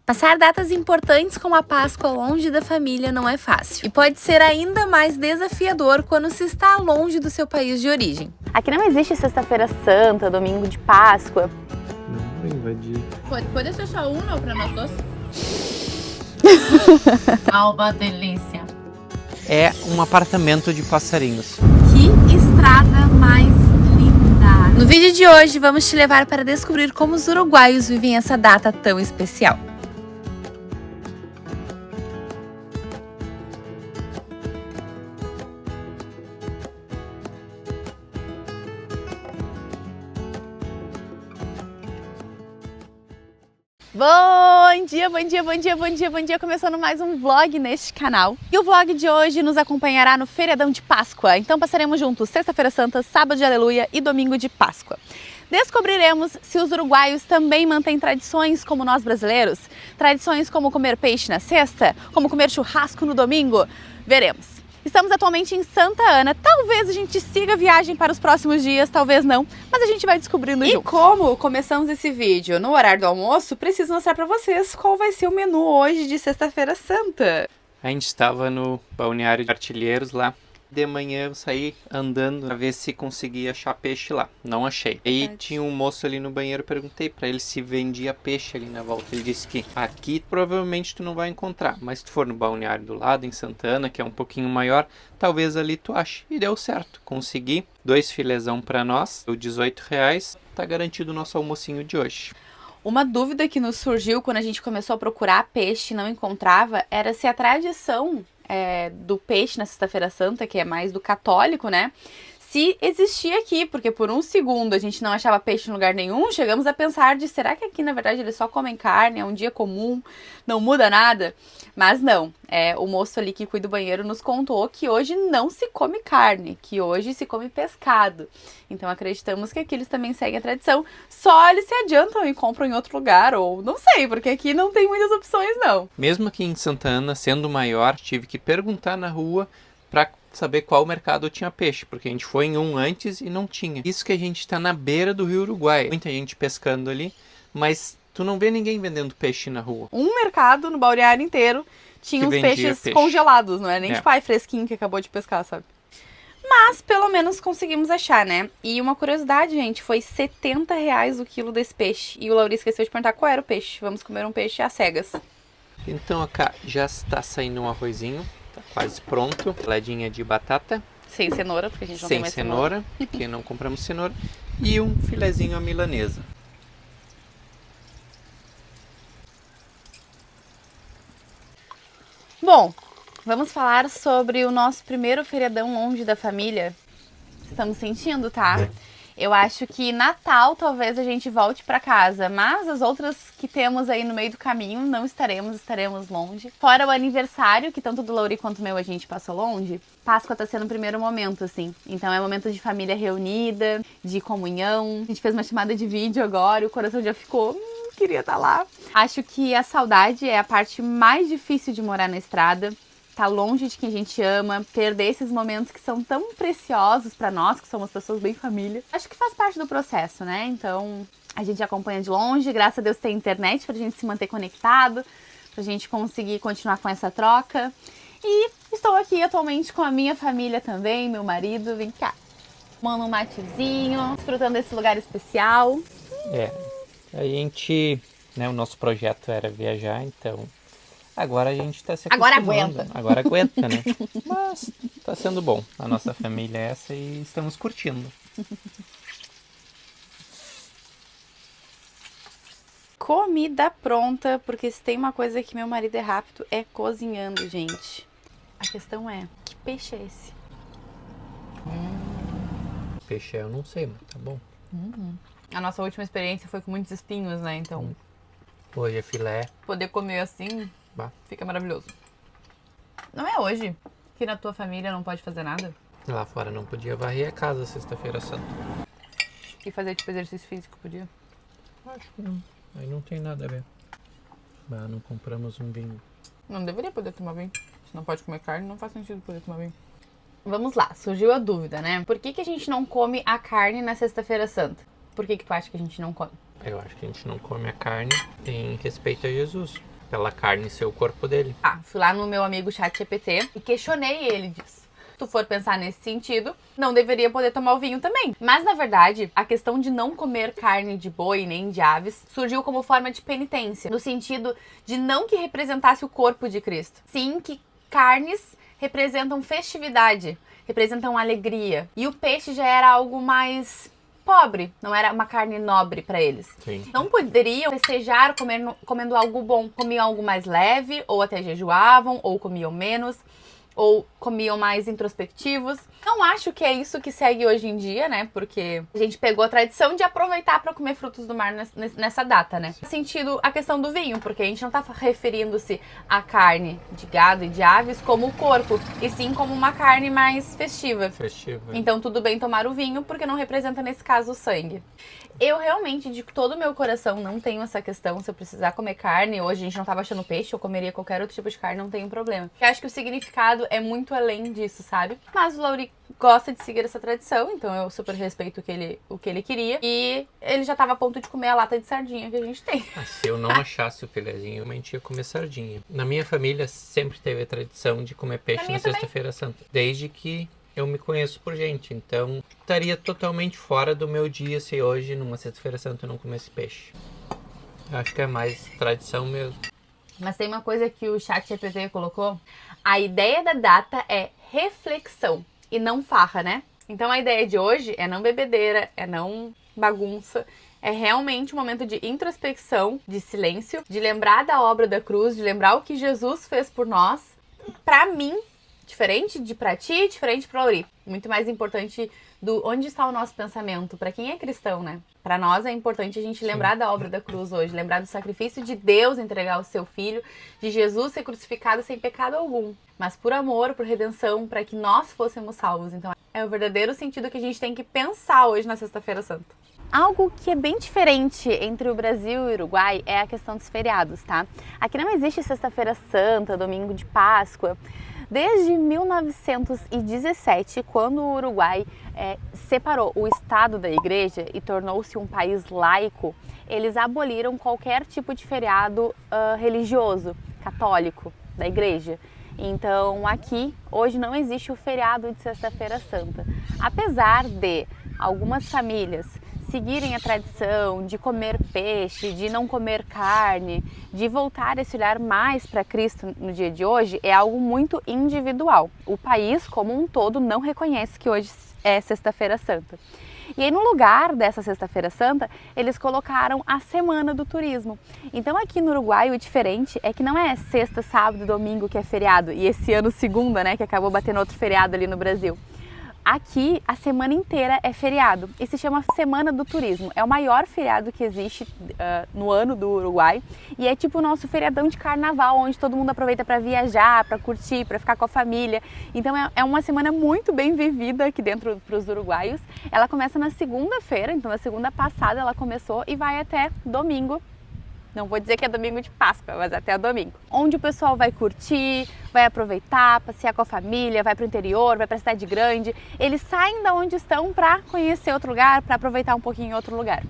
Passar datas importantes como a Páscoa longe da família não é fácil. E pode ser ainda mais desafiador quando se está longe do seu país de origem. Aqui não existe Sexta-feira Santa, Domingo de Páscoa. Não vou invadir. Pode ser só uma para nós dois? Alba delícia. É um apartamento de passarinhos. Que estrada mais linda! No vídeo de hoje, vamos te levar para descobrir como os uruguaios vivem essa data tão especial. Bom dia, bom dia, bom dia, bom dia, bom dia! Começando mais um vlog neste canal. E o vlog de hoje nos acompanhará no feriadão de Páscoa. Então passaremos juntos Sexta-feira Santa, Sábado de Aleluia e Domingo de Páscoa. Descobriremos se os uruguaios também mantêm tradições como nós brasileiros. Tradições como comer peixe na sexta, como comer churrasco no domingo. Veremos. Estamos atualmente em Santa Ana, talvez a gente siga a viagem para os próximos dias, talvez não, mas a gente vai descobrindo junto. E como começamos esse vídeo no horário do almoço, preciso mostrar para vocês qual vai ser o menu hoje de Sexta-feira Santa. A gente estava no balneário de Artilheiros lá. De manhã eu saí andando pra ver se conseguia achar peixe lá. Não achei. Aí tinha um moço ali no banheiro, perguntei pra ele se vendia peixe ali na volta. Ele disse que aqui provavelmente tu não vai encontrar, mas se tu for no balneário do lado, em Santana, que é um pouquinho maior, talvez ali tu ache. E deu certo. Consegui 2 filezão pra nós, deu R$18. Tá garantido o nosso almocinho de hoje. Uma dúvida que nos surgiu quando a gente começou a procurar peixe e não encontrava era se a tradição do peixe na Sexta-feira Santa, que é mais do católico, né? Se existia aqui, porque por um segundo a gente não achava peixe em lugar nenhum, chegamos a pensar de será que aqui na verdade eles só comem carne, é um dia comum, não muda nada? Mas não, o moço ali que cuida do banheiro nos contou que hoje não se come carne, que hoje se come pescado. Então acreditamos que aqui eles também seguem a tradição, só eles se adiantam e compram em outro lugar, ou não sei, porque aqui não tem muitas opções não. Mesmo aqui em Santa Ana, sendo maior, tive que perguntar na rua pra saber qual mercado tinha peixe, porque a gente foi em um antes e não tinha. Isso que a gente está na beira do Rio Uruguai. Muita gente pescando ali, mas tu não vê ninguém vendendo peixe na rua. Um mercado no balneário inteiro tinha uns peixes congelados, não é nem tipo fresquinho que acabou de pescar, sabe? Mas pelo menos conseguimos achar, né? E uma curiosidade, gente, foi R$70 o quilo desse peixe. E o Lauri esqueceu de perguntar qual era o peixe. Vamos comer um peixe às cegas. Então, Acá, já está saindo um arrozinho. Tá quase pronto. Saladinha de batata. Sem cenoura, porque a gente não tem mais cenoura. Porque não compramos cenoura. E um filezinho à milanesa. Bom, vamos falar sobre o nosso primeiro feriadão longe da família. Estamos sentindo, tá? Eu acho que Natal talvez a gente volte pra casa, mas as outras que temos aí no meio do caminho não estaremos longe. Fora o aniversário, que tanto do Lauri quanto o meu a gente passou longe, Páscoa tá sendo o primeiro momento, assim. Então é momento de família reunida, de comunhão. A gente fez uma chamada de vídeo agora, o coração já ficou, queria estar lá. Acho que a saudade é a parte mais difícil de morar na estrada. Tá longe de quem a gente ama, perder esses momentos que são tão preciosos pra nós, que somos pessoas bem família. Acho que faz parte do processo, né? Então, a gente acompanha de longe, graças a Deus tem internet pra gente se manter conectado, pra gente conseguir continuar com essa troca. E estou aqui atualmente com a minha família também, meu marido, vem cá. Tomando um matezinho, desfrutando desse lugar especial. A gente, né, o nosso projeto era viajar, então agora a gente tá se acostumando. Agora aguenta, né? Mas tá sendo bom. A nossa família é essa e estamos curtindo. Comida pronta, porque se tem uma coisa que meu marido é rápido, é cozinhando, gente. A questão é, que peixe é esse? Peixe eu não sei, mas tá bom. A nossa última experiência foi com muitos espinhos, né? Então, hoje é filé. poder comer assim, fica maravilhoso. Não é hoje que na tua família não pode fazer nada? Lá fora não podia varrer a casa Sexta-feira Santa. E fazer tipo exercício físico podia? Acho que não. Aí não tem nada a ver. Mas não compramos um vinho. Não deveria poder tomar vinho. Se não pode comer carne, não faz sentido poder tomar vinho. Vamos lá, surgiu a dúvida, né? Por que a gente não come a carne na Sexta-feira Santa? Por que tu acha que a gente não come? Eu acho que a gente não come a carne em respeito a Jesus. pela carne ser o corpo dele. Fui lá no meu amigo ChatGPT e questionei ele disso. Se tu for pensar nesse sentido, não deveria poder tomar o vinho também. Mas, na verdade, a questão de não comer carne de boi nem de aves surgiu como forma de penitência, no sentido de não que representasse o corpo de Cristo, sim que carnes representam festividade, representam alegria. E o peixe já era algo mais pobre, não era uma carne nobre para eles. Sim. Não poderiam festejar comendo algo bom. Comiam algo mais leve, ou até jejuavam, ou comiam menos, ou comiam mais introspectivos. Não acho que é isso que segue hoje em dia, né? Porque a gente pegou a tradição de aproveitar para comer frutos do mar nessa data, né? No sentido, a questão do vinho, porque a gente não tá referindo-se à carne de gado e de aves como o corpo, e sim como uma carne mais festiva. Então tudo bem tomar o vinho, porque não representa nesse caso o sangue. Eu realmente, de todo o meu coração, não tenho essa questão. Se eu precisar comer carne, hoje a gente não tá baixando peixe, eu comeria qualquer outro tipo de carne, não tenho problema. Eu acho que o significado é muito além disso, sabe? Mas o Lauri gosta de seguir essa tradição, então eu super respeito o que ele queria. E ele já tava a ponto de comer a lata de sardinha que a gente tem. Se eu não achasse o filezinho, eu realmente ia comer sardinha. Na minha família sempre teve a tradição de comer peixe na Sexta-feira Santa. Desde que eu me conheço por gente, então estaria totalmente fora do meu dia se hoje, numa Sexta-feira Santa, eu não comesse peixe. Acho que é mais tradição mesmo. Mas tem uma coisa que o ChatGPT colocou. A ideia da data é reflexão e não farra, né? Então a ideia de hoje é não bebedeira, é não bagunça. É realmente um momento de introspecção, de silêncio, de lembrar da obra da cruz, de lembrar o que Jesus fez por nós. Pra mim, diferente de pra ti, diferente pra Lauri. Muito mais importante do onde está o nosso pensamento. Pra quem é cristão, né? Pra nós é importante a gente lembrar da obra da cruz hoje. Lembrar do sacrifício de Deus entregar o seu filho. De Jesus ser crucificado sem pecado algum. Mas por amor, por redenção, pra que nós fôssemos salvos. Então é o verdadeiro sentido que a gente tem que pensar hoje na Sexta-feira Santa. Algo que é bem diferente entre o Brasil e o Uruguai é a questão dos feriados, tá? Aqui não existe Sexta-feira Santa, domingo de Páscoa. Desde 1917, quando o Uruguai separou o Estado da Igreja e tornou-se um país laico, eles aboliram qualquer tipo de feriado religioso, católico, da Igreja. Então aqui, hoje não existe o feriado de Sexta-feira Santa. Apesar de algumas famílias seguirem a tradição de comer peixe, de não comer carne, de voltar a se olhar mais para Cristo no dia de hoje, é algo muito individual. O país como um todo não reconhece que hoje é Sexta-feira Santa. E aí, no lugar dessa Sexta-feira Santa, eles colocaram a Semana do Turismo. Então aqui no Uruguai o diferente é que não é sexta, sábado e domingo que é feriado, e esse ano segunda, né, que acabou batendo outro feriado ali no Brasil. Aqui, a semana inteira é feriado e se chama Semana do Turismo. É o maior feriado que existe no ano do Uruguai e é tipo o nosso feriadão de carnaval, onde todo mundo aproveita para viajar, para curtir, para ficar com a família. Então é uma semana muito bem vivida aqui dentro para os uruguaios. Ela começa na segunda-feira, então na segunda passada ela começou e vai até domingo. Não vou dizer que é domingo de Páscoa, mas até domingo. Onde o pessoal vai curtir, vai aproveitar, passear com a família, vai para o interior, vai para a cidade grande. Eles saem da onde estão para conhecer outro lugar, para aproveitar um pouquinho outro lugar.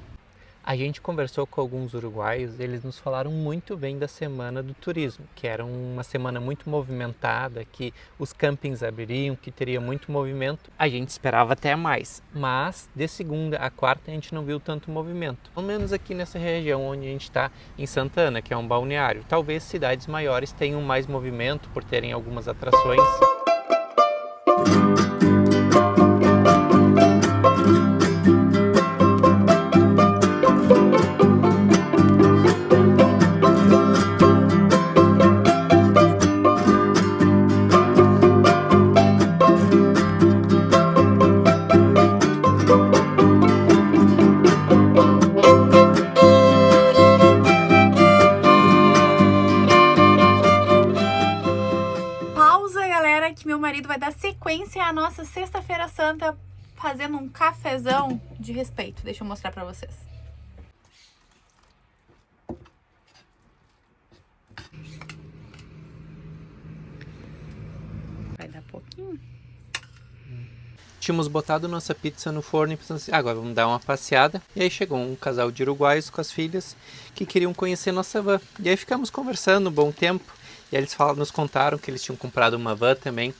A gente conversou com alguns uruguaios, eles nos falaram muito bem da Semana do Turismo, que era uma semana muito movimentada, que os campings abririam, que teria muito movimento. A gente esperava até mais, mas de segunda a quarta a gente não viu tanto movimento. Pelo menos aqui nessa região onde a gente está, em Santana, que é um balneário. Talvez cidades maiores tenham mais movimento por terem algumas atrações. Vai dar sequência à nossa Sexta-feira Santa fazendo um cafezão de respeito. Deixa eu mostrar pra vocês. Vai dar pouquinho. Tínhamos botado nossa pizza no forno e pensamos assim, agora vamos dar uma passeada. E aí chegou um casal de uruguaios com as filhas que queriam conhecer nossa van. E aí ficamos conversando um bom tempo. E aí eles nos contaram que eles tinham comprado uma van também.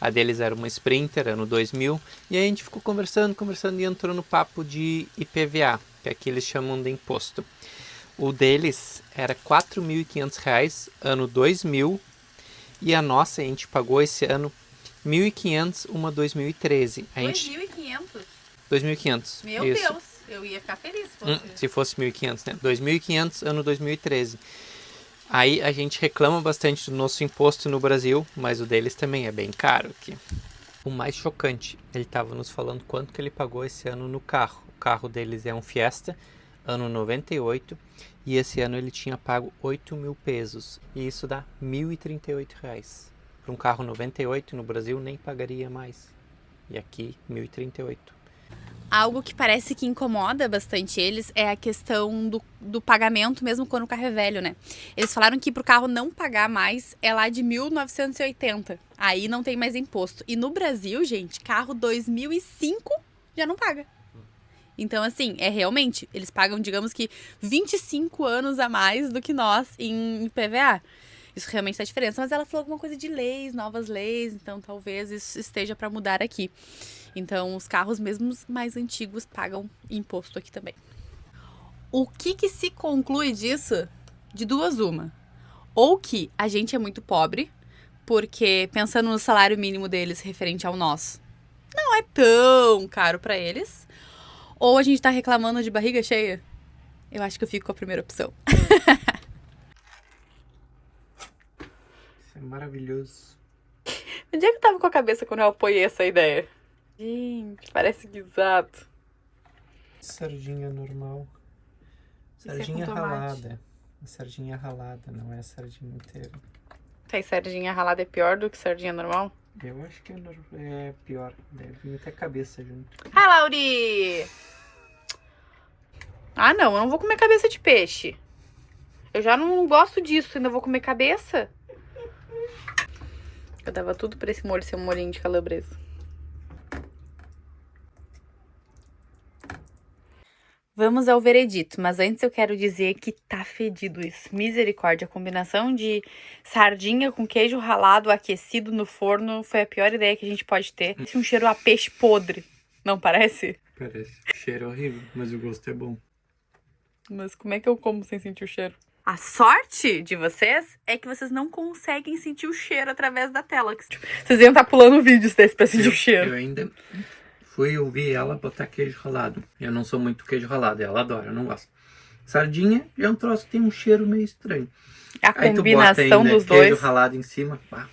A deles era uma Sprinter, ano 2000. E aí a gente ficou conversando e entrou no papo de IPVA, que aqui eles chamam de imposto. O deles era R$ 4.500, ano 2000. E a nossa, a gente pagou esse ano 1.500, uma 2013. A gente... 2.500? 2.500. Meu isso. Deus, eu ia ficar feliz se fosse. Se fosse 1.500, né? 2.500, ano 2013. Aí a gente reclama bastante do nosso imposto no Brasil, mas o deles também é bem caro aqui. O mais chocante, ele estava nos falando quanto que ele pagou esse ano no carro. O carro deles é um Fiesta, ano 98, e esse ano ele tinha pago 8.000 pesos. E isso dá R$ 1.038. Para um carro 98 no Brasil nem pagaria mais. E aqui 1.038. Algo que parece que incomoda bastante eles é a questão do pagamento, mesmo quando o carro é velho, né? Eles falaram que pro carro não pagar mais é lá de 1980. Aí não tem mais imposto. E no Brasil, gente, carro 2005 já não paga. Então, assim, realmente, eles pagam, digamos que 25 anos a mais do que nós em IPVA. Isso realmente faz diferença. Mas ela falou alguma coisa de leis, novas leis, então talvez isso esteja para mudar aqui. Então, os carros mesmo mais antigos pagam imposto aqui também. O que se conclui disso? De duas uma. Ou que a gente é muito pobre, porque pensando no salário mínimo deles referente ao nosso, não é tão caro para eles. Ou a gente tá reclamando de barriga cheia. Eu acho que eu fico com a primeira opção. Isso é maravilhoso. Onde é que eu tava com a cabeça quando eu apoiei essa ideia? Gente, parece guisado. Sardinha normal. Isso é Sardinha com tomate. ralada. Sardinha ralada, não é a sardinha inteira. Tem sardinha ralada é pior do que sardinha normal? Eu acho que é pior. Deve vir até cabeça junto. Ah, Lauri! Ah, não, eu não vou comer cabeça de peixe. Eu já não gosto disso, ainda vou comer cabeça. Eu dava tudo pra esse molho ser um molhinho de calabresa. Vamos ao veredito, mas antes eu quero dizer que tá fedido isso. Misericórdia, a combinação de sardinha com queijo ralado aquecido no forno foi a pior ideia que a gente pode ter. Parece um cheiro a peixe podre, não parece? Parece. O cheiro é horrível, mas o gosto é bom. Mas como é que eu como sem sentir o cheiro? A sorte de vocês é que vocês não conseguem sentir o cheiro através da tela. Vocês iam estar pulando vídeos desse pra sentir o cheiro. Eu ainda fui ouvir ela botar queijo ralado. Eu não sou muito queijo ralado, ela adora, eu não gosto. Sardinha é um troço que tem um cheiro meio estranho. A Aí tu bota combinação ainda dos queijo dois. ralado em cima. Pá.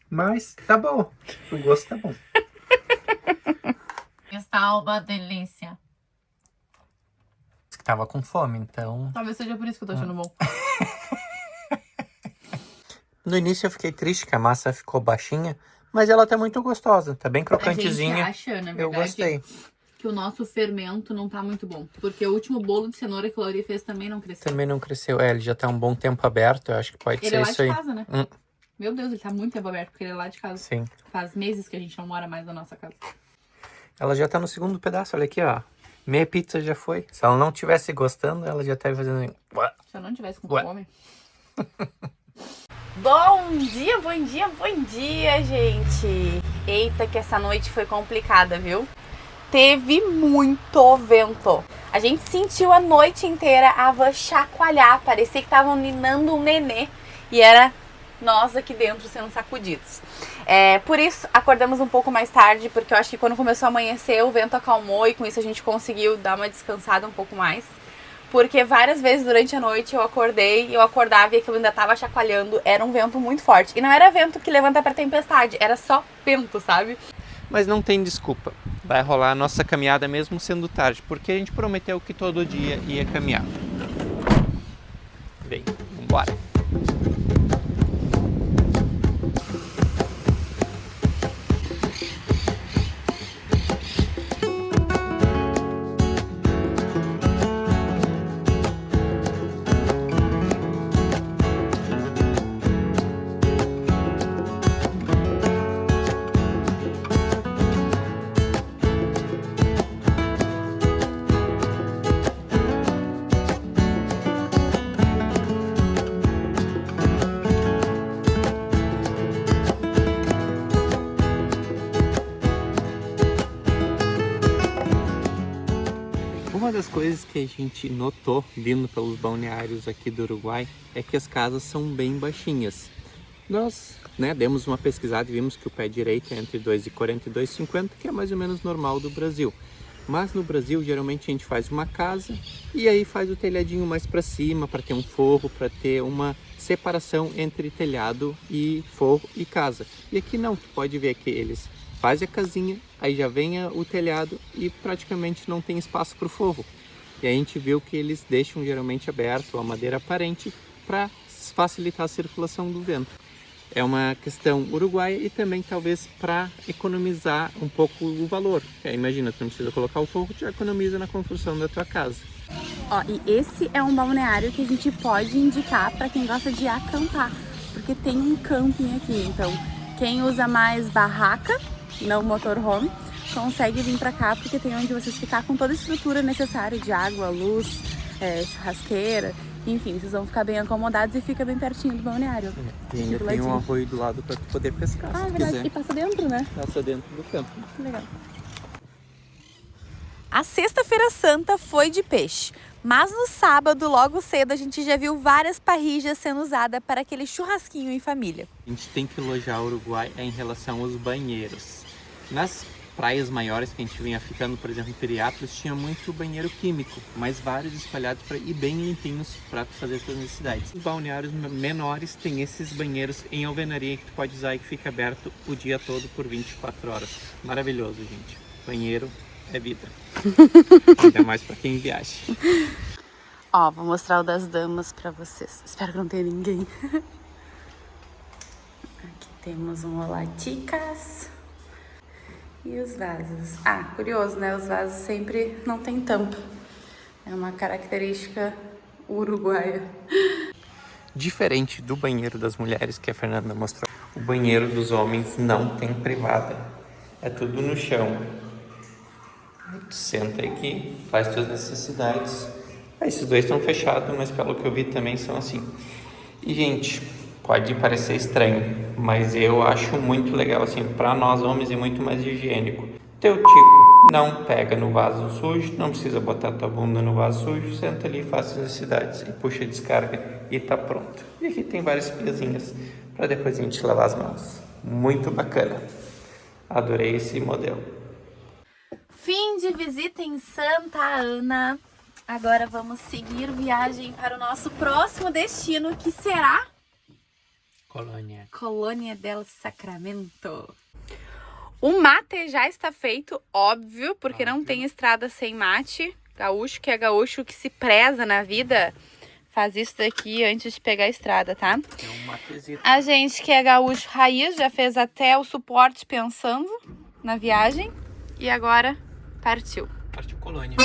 Mas tá bom, o gosto tá bom. Está uma delícia. Tava com fome, então... Talvez seja por isso que eu tô achando bom. No início eu fiquei triste que a massa ficou baixinha, mas ela tá muito gostosa, tá bem crocantezinha. A gente acha, na Eu verdade, gostei. que o nosso fermento não tá muito bom. Porque o último bolo de cenoura que a Lauri fez também não cresceu. Também não cresceu. Ele já tá um bom tempo aberto, eu acho que pode Ele ser é lá isso de aí. casa, né? Meu Deus, ele tá muito tempo aberto, porque ele é lá de casa. Sim. Faz meses que a gente não mora mais na nossa casa. Ela já tá no segundo pedaço, olha aqui, ó. Meia pizza já foi. Se ela não tivesse gostando, ela já estaria fazendo... Se eu não tivesse com Ué. fome... Bom dia, bom dia, bom dia, gente. Eita, que essa noite foi complicada, viu? Teve muito vento. A gente sentiu a noite inteira a van chacoalhar. Parecia que estavam ninando um nenê. E era nós aqui dentro sendo sacudidos. Por isso, acordamos um pouco mais tarde, porque eu acho que quando começou a amanhecer, o vento acalmou e com isso a gente conseguiu dar uma descansada um pouco mais. Porque várias vezes durante a noite eu acordava e aquilo ainda tava chacoalhando, era um vento muito forte. E não era vento que levanta pra tempestade, era só vento, sabe? Mas não tem desculpa. Vai rolar a nossa caminhada mesmo sendo tarde, porque a gente prometeu que todo dia ia caminhar. Vem, vambora. Uma das coisas que a gente notou vindo pelos balneários aqui do Uruguai é que as casas são bem baixinhas. Nós, demos uma pesquisada e vimos que o pé direito é entre 2,40 e 2,50, que é mais ou menos normal do Brasil. Mas no Brasil, geralmente a gente faz uma casa e aí faz o telhadinho mais para cima, para ter um forro, para ter uma separação entre telhado e forro e casa. E aqui não, tu pode ver que eles fazem a casinha, aí já vem o telhado e praticamente não tem espaço para o forro. E a gente viu que eles deixam geralmente aberto a madeira aparente para facilitar a circulação do vento. É uma questão uruguaia e também talvez para economizar um pouco o valor. Imagina, tu não precisa colocar o forro, tu já economiza na construção da tua casa. Ó, e esse é um balneário que a gente pode indicar para quem gosta de acampar, porque tem um camping aqui. Então, quem usa mais barraca, não motorhome, consegue vir para cá porque tem onde vocês ficar com toda a estrutura necessária de água, luz, churrasqueira. Enfim, vocês vão ficar bem acomodados e fica bem pertinho do balneário. E ainda tem um arroio do lado para tu poder pescar, se verdade. quiser. E passa dentro, né? Passa dentro do campo. Legal. A Sexta-feira Santa foi de peixe, mas no sábado, logo cedo, a gente já viu várias parrilhas sendo usadas para aquele churrasquinho em família. A gente tem que elogiar o Uruguai em relação aos banheiros. Nas praias maiores que a gente vinha ficando, por exemplo, em Piriápolis, tinha muito banheiro químico, mas vários espalhados para ir bem limpinhos para fazer suas necessidades. Os balneários menores têm esses banheiros em alvenaria que tu pode usar e que fica aberto o dia todo por 24 horas. Maravilhoso, gente. Banheiro é vida. Ainda mais para quem viaja. Ó, vou mostrar o das damas para vocês. Espero que não tenha ninguém. Aqui temos um olá, chicas. E os vasos. Ah, curioso, né? Os vasos sempre não tem tampa. É uma característica uruguaia. Diferente do banheiro das mulheres que a Fernanda mostrou, o banheiro dos homens não tem privada. É tudo no chão. Tu senta aqui, faz suas necessidades. Esses dois estão fechados, mas pelo que eu vi também são assim. E, gente, pode parecer estranho, mas eu acho muito legal, assim, para nós homens é muito mais higiênico. Teu tico não pega no vaso sujo, não precisa botar tua bunda no vaso sujo, senta ali, faz as necessidades e puxa a descarga e tá pronto. E aqui tem várias piazinhas para depois a gente lavar as mãos. Muito bacana. Adorei esse modelo. Fim de visita em Santa Ana. Agora vamos seguir viagem para o nosso próximo destino, que será Colônia del Sacramento. O mate já está feito, óbvio, porque não tem estrada sem mate. Gaúcho, que é gaúcho, que se preza na vida, faz isso daqui antes de pegar a estrada, tá? É um matezito. A gente que é gaúcho raiz já fez até o suporte pensando na viagem. E agora partiu. Partiu Colônia.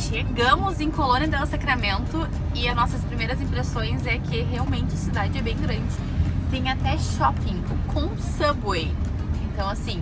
Chegamos em Colônia del Sacramento e as nossas primeiras impressões é que realmente a cidade é bem grande. Tem até shopping com Subway. Então, assim,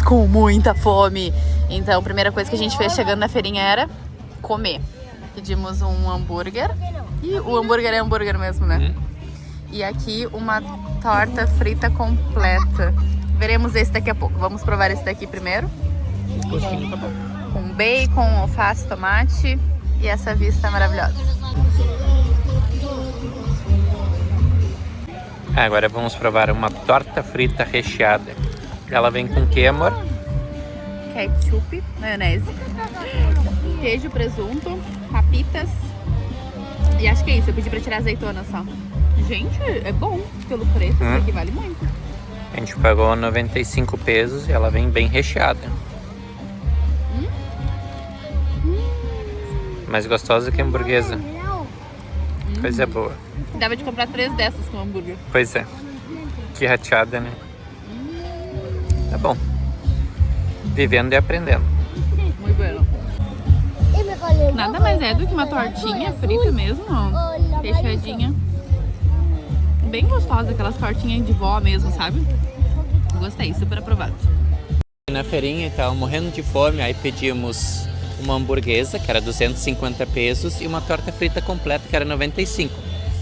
com muita fome. Então, a primeira coisa que a gente fez chegando na feirinha era comer. Pedimos um hambúrguer. E o hambúrguer é hambúrguer mesmo, né? E aqui uma torta frita completa. Veremos esse daqui a pouco. Vamos provar esse daqui primeiro. Gostinho tá bom. Com bacon, alface, tomate e essa vista maravilhosa. Agora vamos provar uma torta frita recheada. Ela vem com o que, amor? Ketchup, maionese, queijo, presunto, papitas. E acho que é isso, eu pedi pra tirar azeitona só. Gente, é bom. Pelo preço, isso aqui vale muito. A gente pagou 95 pesos e ela vem bem recheada. Mais gostosa que a hamburguesa. Coisa boa. Dava de comprar 3 dessas com hambúrguer. Pois é. Que rateada, né? Tá bom. Vivendo e aprendendo. Muito bom. Nada mais é do que uma tortinha frita mesmo, ó. Recheadinha. Bem gostosa, aquelas tortinhas de vó mesmo, sabe? Gostei, super aprovado. Na feirinha, tava morrendo de fome, aí pedimos uma hamburguesa, que era 250 pesos, e uma torta frita completa, que era 95.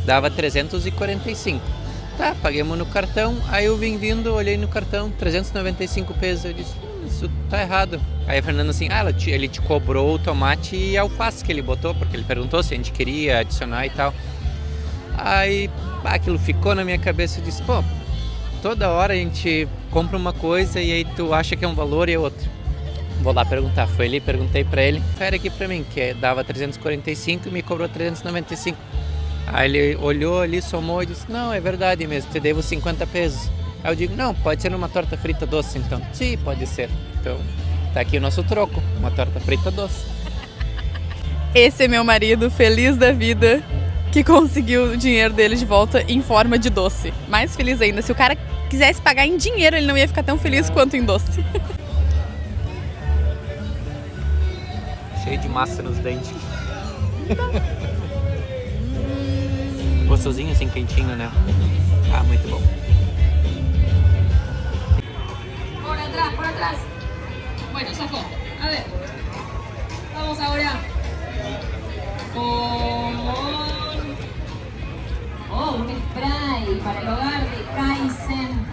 Dava 345. Tá, paguemos no cartão, aí eu vim vindo, olhei no cartão, 395 pesos, eu disse, isso tá errado. Aí a Fernanda assim, ele te cobrou o tomate e a alface que ele botou, porque ele perguntou se a gente queria adicionar e tal. Aí aquilo ficou na minha cabeça, eu disse, pô, toda hora a gente compra uma coisa e aí tu acha que é um valor e é outro. Vou lá perguntar, foi ali, perguntei pra ele, confere aqui pra mim, que dava 345 e me cobrou 395. Aí ele olhou ali, somou e disse, não, é verdade mesmo, te devo 50 pesos. Aí eu digo, não, pode ser uma torta frita doce então. Sim, pode ser. Então, tá aqui o nosso troco, uma torta frita doce. Esse é meu marido, feliz da vida, que conseguiu o dinheiro dele de volta em forma de doce. Mais feliz ainda, se o cara quisesse pagar em dinheiro, ele não ia ficar tão feliz quanto em doce. Cheio de massa nos dentes. Gostosinho assim, quentinho, né? Ah, muito bom. Por atrás. Bueno, Safo, a ver. Vamos ahora con... Oh, un spray para el hogar de Kaizen.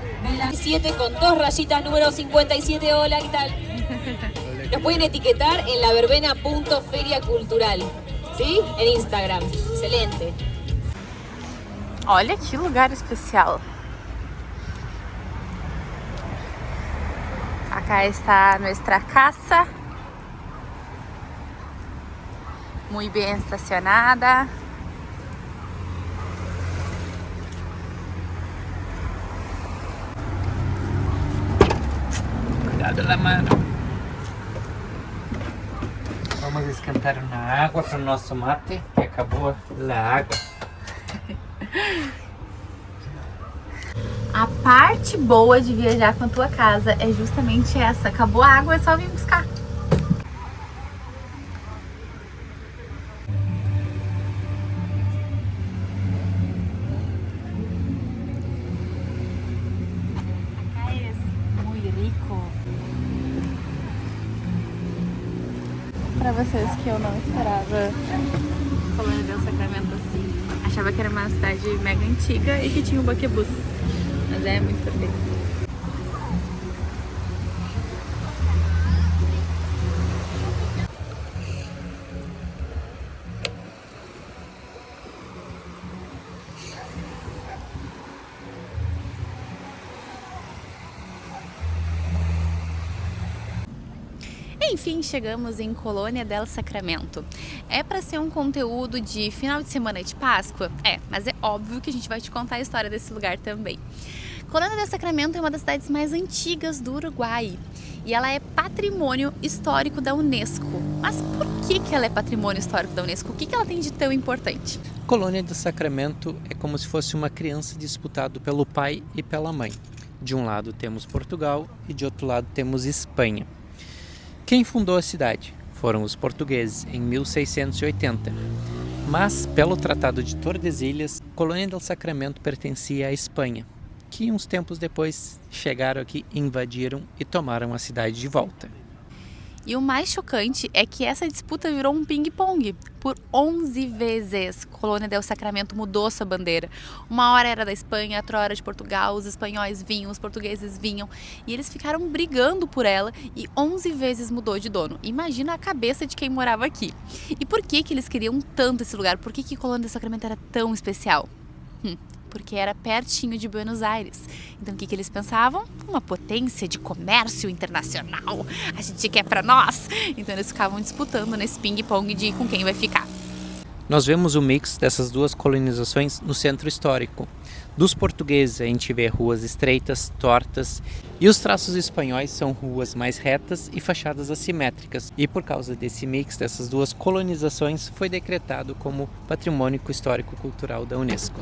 7 con 2 rayitas, número 57. Hola, ¿qué tal? Nos pueden etiquetar en la verbena.feriacultural, ¿sí? En Instagram. Excelente. Olha que lugar especial. Acá está nuestra casa. Muy bien estacionada. Cuidado la mano. Vamos esquentar uma água para o nosso mate, que acabou a água. A parte boa de viajar com a tua casa é justamente essa. Acabou a água, é só vir buscar. Acá é muito rico. Pra vocês que eu não esperava Colônia del Sacramento assim. Achava que era uma cidade mega antiga e que tinha um buquebus. Mas é muito perfeito. Enfim, chegamos em Colônia del Sacramento. É para ser um conteúdo de final de semana de Páscoa? É, mas é óbvio que a gente vai te contar a história desse lugar também. Colônia del Sacramento é uma das cidades mais antigas do Uruguai e ela é patrimônio histórico da Unesco. Mas por que ela é patrimônio histórico da Unesco? O que ela tem de tão importante? Colônia del Sacramento é como se fosse uma criança disputada pelo pai e pela mãe. De um lado temos Portugal e de outro lado temos Espanha. Quem fundou a cidade? Foram os portugueses, em 1680. Mas, pelo Tratado de Tordesilhas, Colônia del Sacramento pertencia à Espanha. que uns tempos depois chegaram aqui, invadiram e tomaram a cidade de volta. E o mais chocante é que essa disputa virou um ping-pong. Por 11 vezes, Colônia del Sacramento mudou sua bandeira. Uma hora era da Espanha, outra hora de Portugal, os espanhóis vinham, os portugueses vinham. E eles ficaram brigando por ela e 11 vezes mudou de dono. Imagina a cabeça de quem morava aqui. E por que eles queriam tanto esse lugar? Por que Colônia del Sacramento era tão especial? Porque era pertinho de Buenos Aires. Então o que eles pensavam? Uma potência de comércio internacional. A gente quer pra nós. Então eles ficavam disputando nesse ping-pong de com quem vai ficar. Nós vemos o mix dessas duas colonizações no centro histórico. Dos portugueses a gente vê ruas estreitas, tortas, e os traços espanhóis são ruas mais retas e fachadas assimétricas. E por causa desse mix dessas duas colonizações foi decretado como Patrimônio Histórico-Cultural da Unesco.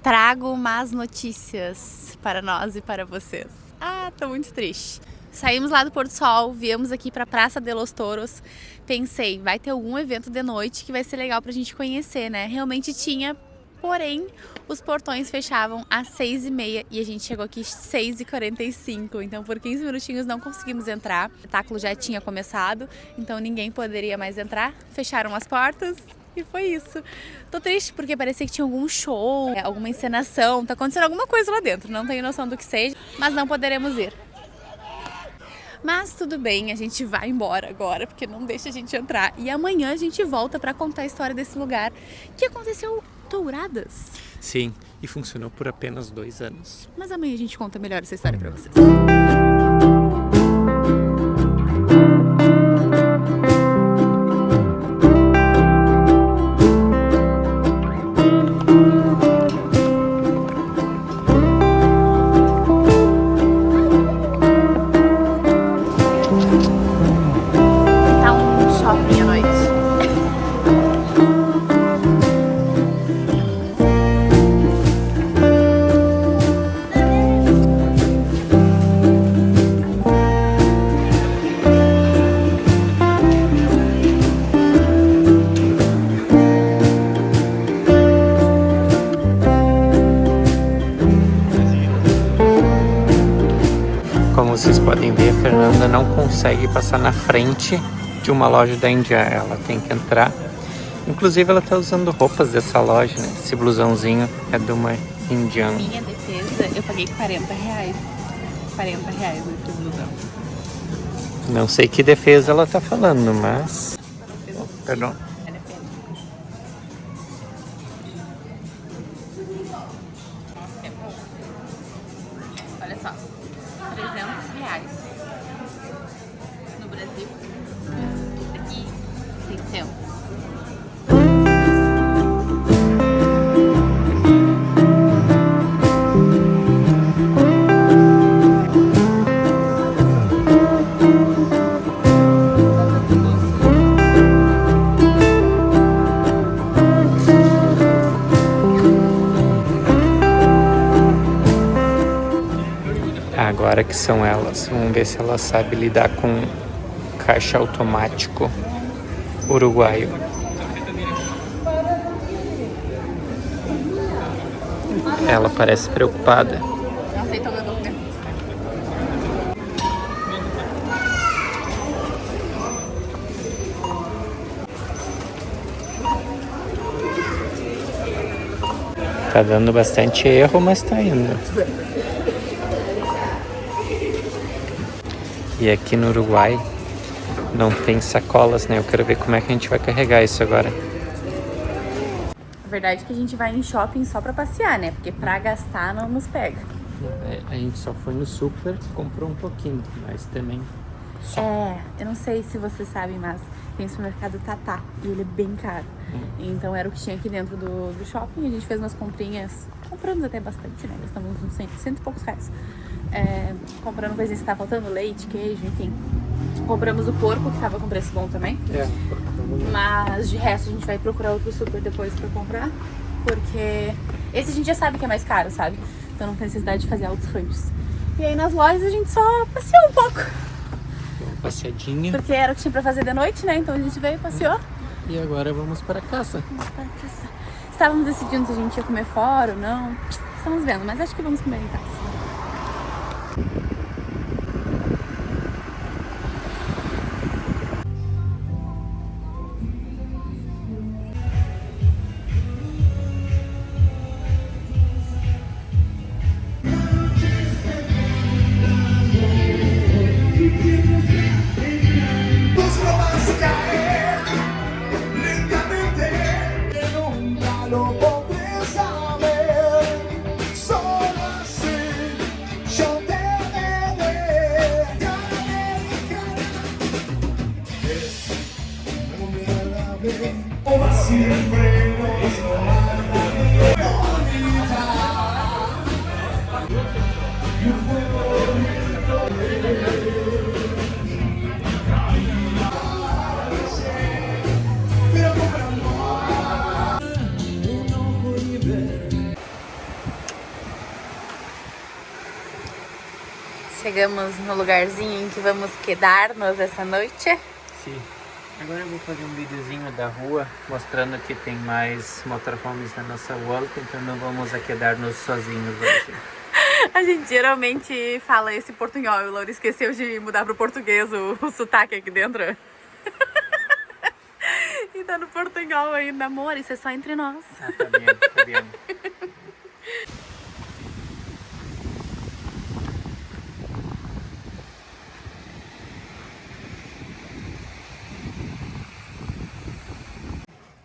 Trago más notícias para nós e para vocês. Tô muito triste. Saímos lá do Pôr do Sol, viemos aqui para Praça de los Toros. Pensei, vai ter algum evento de noite que vai ser legal pra gente conhecer, né? Realmente tinha, porém, os portões fechavam às 6h30 e a gente chegou aqui às 6h45. Então, por 15 minutinhos não conseguimos entrar. O espetáculo já tinha começado, então ninguém poderia mais entrar. Fecharam as portas. E foi isso. Tô triste porque parecia que tinha algum show, alguma encenação, tá acontecendo alguma coisa lá dentro, não tenho noção do que seja, mas não poderemos ir. Mas tudo bem, a gente vai embora agora, porque não deixa a gente entrar. E amanhã a gente volta pra contar a história desse lugar que aconteceu Touradas. Sim, e funcionou por apenas 2 anos. Mas amanhã a gente conta melhor essa história pra vocês. Como vocês podem ver, a Fernanda não consegue passar na frente de uma loja da Índia. Ela tem que entrar. Inclusive ela tá usando roupas dessa loja, né? Esse blusãozinho é de uma indiana. Minha defesa, eu paguei R$40. R$40 nesse blusão. Não sei que defesa ela tá falando, mas... Perdão. Vale a pena. É bom. Olha só, R$300. No Brasil, esse aqui, 600. Agora que são elas, vamos ver se ela sabe lidar com caixa automático uruguaio. Ela parece preocupada. Não aceita o meu documento. Tá dando bastante erro, mas tá indo. E aqui no Uruguai não tem sacolas, né? Eu quero ver como é que a gente vai carregar isso agora. A verdade é que a gente vai em shopping só pra passear, né? Porque pra gastar não nos pega. A gente só foi no super, comprou um pouquinho, mas também... Eu não sei se vocês sabem, mas tem o supermercado Tatá, e ele é bem caro. Então era o que tinha aqui dentro do shopping. A gente fez umas comprinhas, compramos até bastante, né? Gastamos uns 100 e poucos reais. Comprando coisinhas que tá faltando, leite, queijo, enfim. Compramos o porco, que tava com preço bom também. Mas de resto a gente vai procurar outro super depois pra comprar, porque esse a gente já sabe que é mais caro, sabe? Então não tem necessidade de fazer altos ranchos. E aí nas lojas a gente só passeou um pouco. Uma passeadinha. Porque era o que tinha pra fazer de noite, né? Então a gente veio, passeou. E agora vamos para casa. Estávamos decidindo se a gente ia comer fora ou não. Estamos vendo, mas acho que vamos comer em casa. Chegamos no lugarzinho em que vamos quedar-nos essa noite. Sim. Agora eu vou fazer um videozinho da rua, mostrando que tem mais motorhomes na nossa volta, então não vamos a quedar-nos sozinhos hoje. A gente geralmente fala esse portunhol, e o Laura esqueceu de mudar pro português o sotaque aqui dentro. E tá no portunhol ainda, amor, isso é só entre nós. Ah, tá bem, tá bem.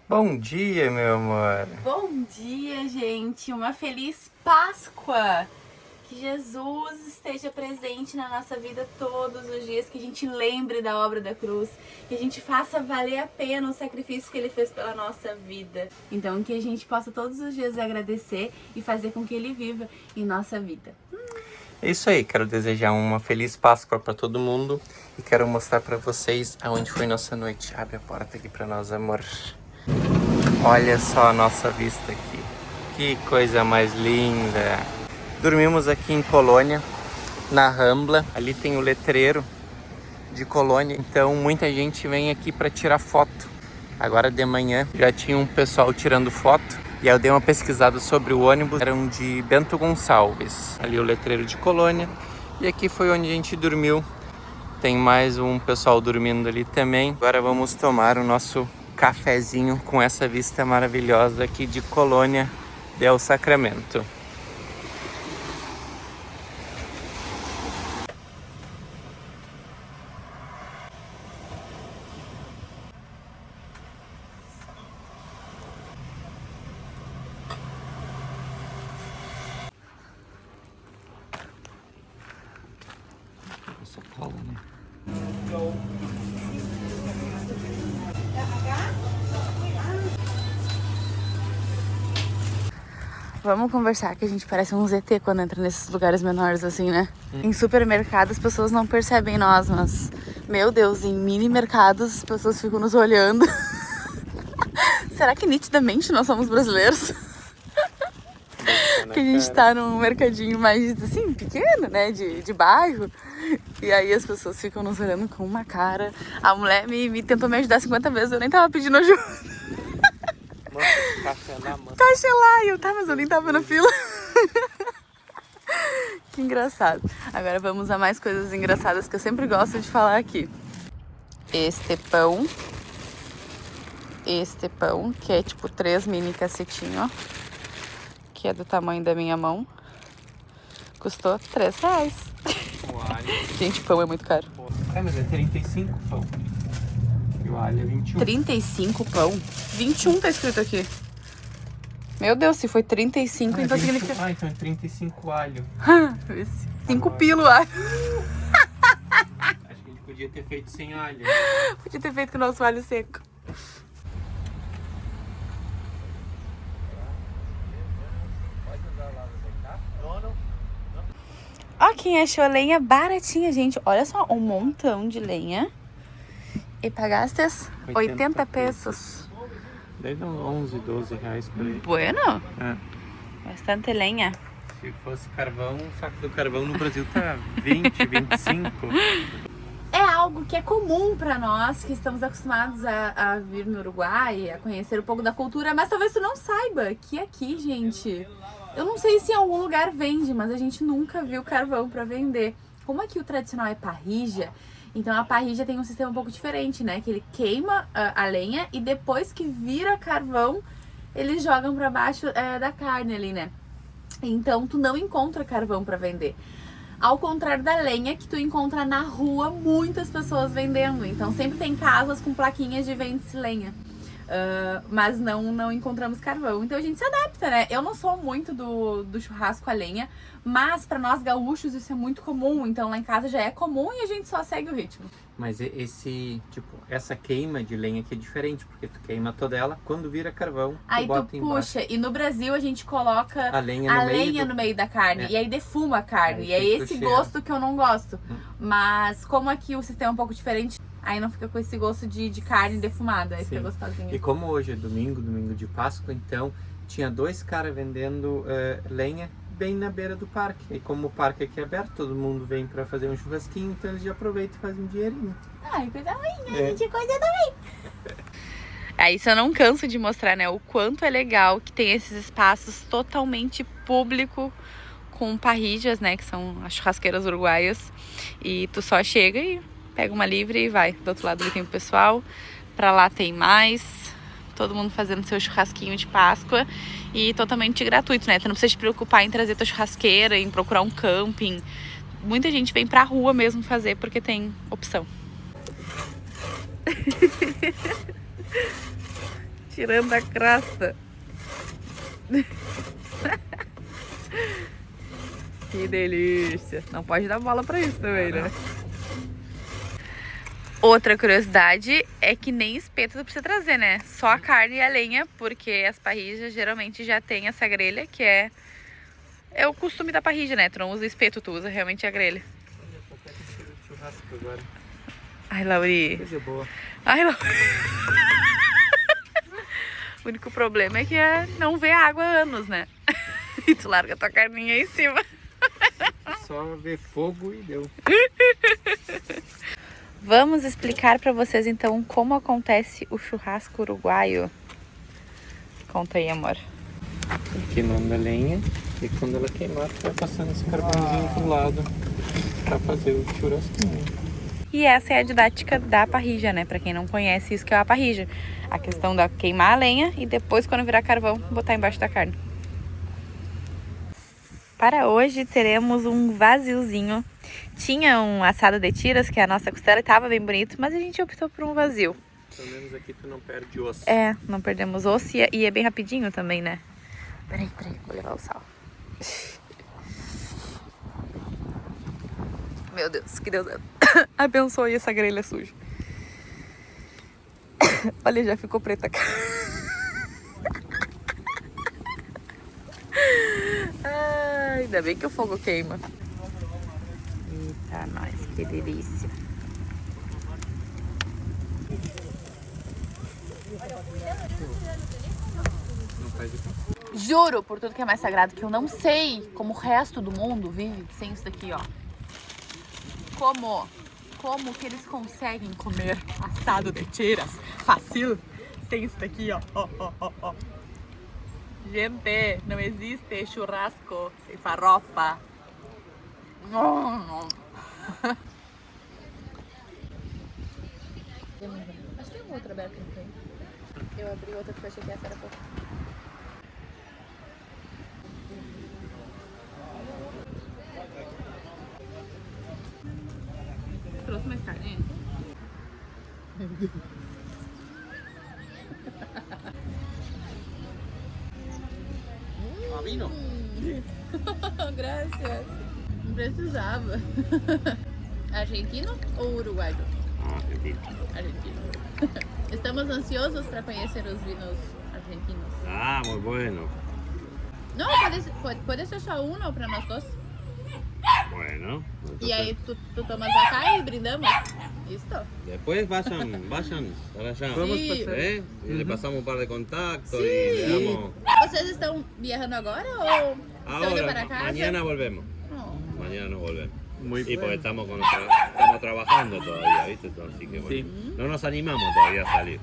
Bom dia, meu amor. Bom dia, gente. Uma feliz Páscoa. Que Jesus esteja presente na nossa vida todos os dias, que a gente lembre da obra da cruz, que a gente faça valer a pena o sacrifício que Ele fez pela nossa vida. Então, que a gente possa todos os dias agradecer e fazer com que Ele viva em nossa vida. É isso aí, quero desejar uma feliz Páscoa para todo mundo e quero mostrar para vocês aonde foi nossa noite. Abre a porta aqui para nós, amor. Olha só a nossa vista aqui. Que coisa mais linda. Dormimos aqui em Colônia, na Rambla. Ali tem o letreiro de Colônia, então muita gente vem aqui para tirar foto. Agora de manhã já tinha um pessoal tirando foto e aí eu dei uma pesquisada sobre o ônibus. Eram de Bento Gonçalves. Ali o letreiro de Colônia e aqui foi onde a gente dormiu. Tem mais um pessoal dormindo ali também. Agora vamos tomar o nosso cafezinho com essa vista maravilhosa aqui de Colônia del Sacramento. Sacola, né? Vamos conversar, que a gente parece um ZT quando entra nesses lugares menores assim, né? Em supermercados as pessoas não percebem nós, mas... Meu Deus, em mini mercados as pessoas ficam nos olhando. Será que nitidamente nós somos brasileiros? Que a gente tá num mercadinho mais, assim, pequeno, né? De bairro. E aí as pessoas ficam nos olhando com uma cara. A mulher me tentou me ajudar 50 vezes, eu nem tava pedindo ajuda. Caixa lá, e eu tava, mas eu nem tava na fila. Que engraçado. Agora vamos a mais coisas engraçadas que eu sempre gosto de falar aqui. Este pão, que é tipo 3 mini cacetinhos, ó, que é do tamanho da minha mão, custou R$3. Gente, pão é muito caro. É, mas é 35 pão. E o alho é 21. 35 pão? 21 tá escrito aqui. Meu Deus, se foi 35, então significa... Ah, então é 35 alho. 5 pila, alho. Acho que a gente podia Podia ter feito sem alho. Podia ter feito com o nosso alho seco. Ó, quem achou lenha baratinha, gente. Olha só, um montão de lenha. E pagaste 80 pesos. Daí dá uns 11, 12 reais por aí. Bueno. É. Bastante lenha. Se fosse carvão, o saco do carvão no Brasil tá 20, 25. É algo que é comum pra nós, que estamos acostumados a vir no Uruguai, a conhecer um pouco da cultura, mas talvez tu não saiba que aqui, gente, eu não sei se em algum lugar vende, mas a gente nunca viu carvão pra vender. Como aqui o tradicional é parrilla, então a parrilla tem um sistema um pouco diferente, né? Que ele queima a lenha e depois que vira carvão, eles jogam pra baixo da carne ali, né? Então tu não encontra carvão pra vender. Ao contrário da lenha, que tu encontra na rua muitas pessoas vendendo. Então sempre tem casas com plaquinhas de vende-se lenha. Mas não encontramos carvão. Então a gente se adapta, né? Eu não sou muito do churrasco a lenha, mas pra nós gaúchos isso é muito comum. Então lá em casa já é comum e a gente só segue o ritmo. Mas essa queima de lenha aqui é diferente, porque tu queima toda ela, quando vira carvão, Aí tu bota embaixo. puxa, e no Brasil a gente coloca A lenha no meio da carne, e aí defuma a carne, Aí e é fica o esse cheiro. gosto que eu não gosto. Mas como aqui o sistema é um pouco diferente, aí não fica com esse gosto de carne defumada, aí Sim. fica gostosinho. E como hoje é domingo de Páscoa, então tinha 2 caras vendendo lenha bem na beira do parque. E como o parque aqui é aberto, todo mundo vem pra fazer um churrasquinho, então eles já aproveitam e fazem um dinheirinho. Ai, coisa ruim, É. a gente coisa também. É, isso eu não canso de mostrar, né? O quanto é legal que tem esses espaços totalmente público com parrillas, né? Que são as churrasqueiras uruguaias. E tu só chega e pega uma livre e vai. Do outro lado ali tem o pessoal, pra lá tem mais. Todo mundo fazendo seu churrasquinho de Páscoa e totalmente gratuito, né? Tu não precisa te preocupar em trazer tua churrasqueira, em procurar um camping. Muita gente vem pra rua mesmo fazer porque tem opção. Tirando a crasta. Que delícia. Não pode dar bola pra isso também, né? Outra curiosidade é que nem espeto tu precisa trazer, né? Só a carne e a lenha, porque as parrillas geralmente já tem essa grelha, que é o costume da parrilha, né? Tu não usa espeto, tu usa realmente a grelha. Churrasco agora. Ai, Lauri. Coisa boa. Ai, Lauri. O único problema é que não vê água há anos, né? E tu larga tua carninha aí em cima. Só ver fogo e deu. Vamos explicar para vocês então como acontece o churrasco uruguaio. Conta aí, amor. Queimando a lenha e quando ela queimar, tu vai passando esse carvãozinho pro lado pra fazer o churrasquinho. E essa é a didática da parrilla, né? Para quem não conhece isso que é a parrilla. A questão da queimar a lenha e depois, quando virar carvão, botar embaixo da carne. Para hoje teremos um vaziozinho. Tinha um assado de tiras, que é a nossa costela, e tava bem bonito, mas a gente optou por um vazio. Pelo menos aqui tu não perde osso. É, não perdemos osso e é bem rapidinho também, né? Peraí, vou levar o sal. Meu Deus, que Deus abençoe essa grelha suja. Olha, já ficou preta a cara. Ai, ainda bem que o fogo queima. Eita, nós, que delícia. Juro por tudo que é mais sagrado que eu não sei como o resto do mundo vive sem isso daqui, ó. Como que eles conseguem comer assado de tiras fácil sem isso daqui, ó. Ó. Gente, não existe churrasco sem farofa. Não. Acho que tem uma outra aberta no frente. Eu abri outra porque eu achei que essa era pouco. Trouxe mais carne? Meu Deus. Vino? Graças. Não precisava. Argentino ou uruguaio? Argentina. Argentino. Estamos ansiosos para conhecer os vinhos argentinos. Ah, muy bueno. Não, pode ser só um para nós dois. Bueno. E aí tu tomas acá e brindamos. Listo. Después vayan para allá. Vamos Sí. passar. Y le pasamos un par de contactos Sí. y le damos... Vocês estão viajando agora ou estão indo para Ahora, casa? mañana volvemos. Oh. Mañana nos volvemos. Muy Y porque bueno. estamos trabajando todavía, ¿viste? Así que bueno, Sí. no nos animamos todavía a salir.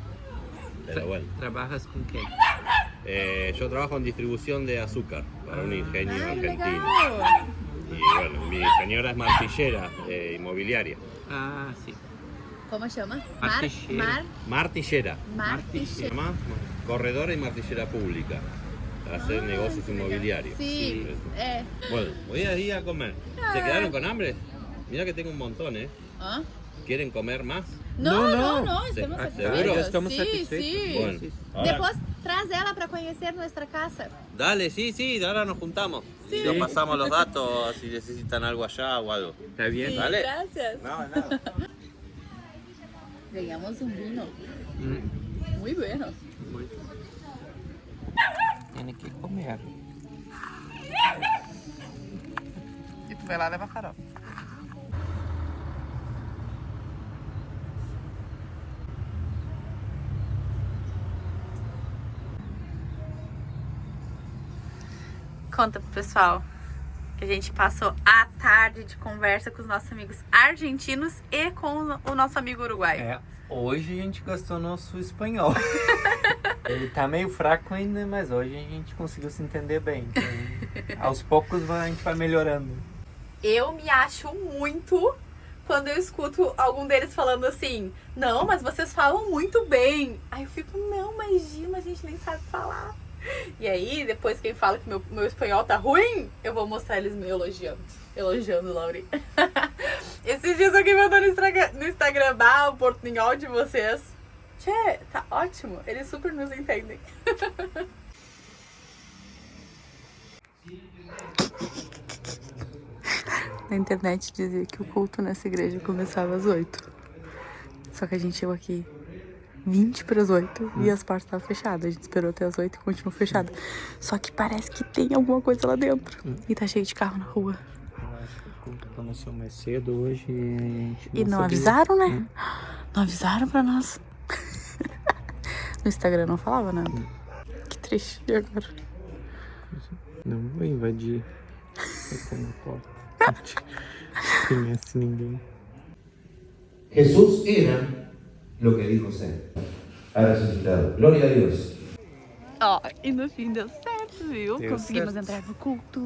Pero bueno, Trabalhas com quem? yo trabajo en distribución de azúcar para un ingenio Ai, argentino. legal. Y bueno, mi señora es martillera inmobiliaria. Ah, sim. Como chama? Martilleira. Martillera. Se Martilleira. llama corredora y martillera pública para hacer negocios inmobiliarios. Sí, é. Bueno, voy a ir a comer. ¿Se quedaron con hambre? Mira que tengo un montón, ¿eh? Hã? ¿Quieren comer más? Não, estamos Ah, satisfeitos. seguro? Já estamos Sim, satisfeitos. sim. Bueno. Ahora- Depois traz ela para conhecer nossa casa. Dale, sí, ahora nos juntamos. Y nos pasamos los datos si necesitan algo allá o algo. Tá bien? Dale. Graças. No, nada. Ganhamos vinho. Hum, Muito bueno. muito. Tem que comer. E tu vai lá levar farofa. Conta pro pessoal que a gente passou a tarde de conversa com os nossos amigos argentinos e com o nosso amigo uruguaio. É, hoje a gente gastou nosso espanhol. Ele tá meio fraco ainda, mas hoje a gente conseguiu se entender bem. Então, aos poucos a gente vai melhorando. Eu me acho muito quando eu escuto algum deles falando assim, não, mas vocês falam muito bem. Aí eu fico, não, mas Gina, a gente nem sabe falar. E aí, depois quem fala que meu espanhol tá ruim, eu vou mostrar eles me elogiando. Elogiando, Lauri. Esses dias alguém mandou no Instagram, o portunhol de vocês. Tchê, tá ótimo. Eles super nos entendem. Na internet dizia que o culto nessa igreja começava às 8. Só que a gente chegou aqui 20 para as 8 e as portas estavam fechadas. A gente esperou até as 8 e continuou fechada. Só que parece que tem alguma coisa lá dentro. E tá cheio de carro na rua. Eu acho que o culto começou mais cedo hoje e a gente E não sabia. avisaram, né? Não avisaram pra nós. No Instagram não falava nada. Que triste. E agora? Não vou invadir. Eu tô na porta. Não conhece ninguém. Jesús era lo que dijo ser. Ha resucitado. Gloria a Dios. Ó, e no fim deu certo, viu? Deu Conseguimos certo. entrar no culto.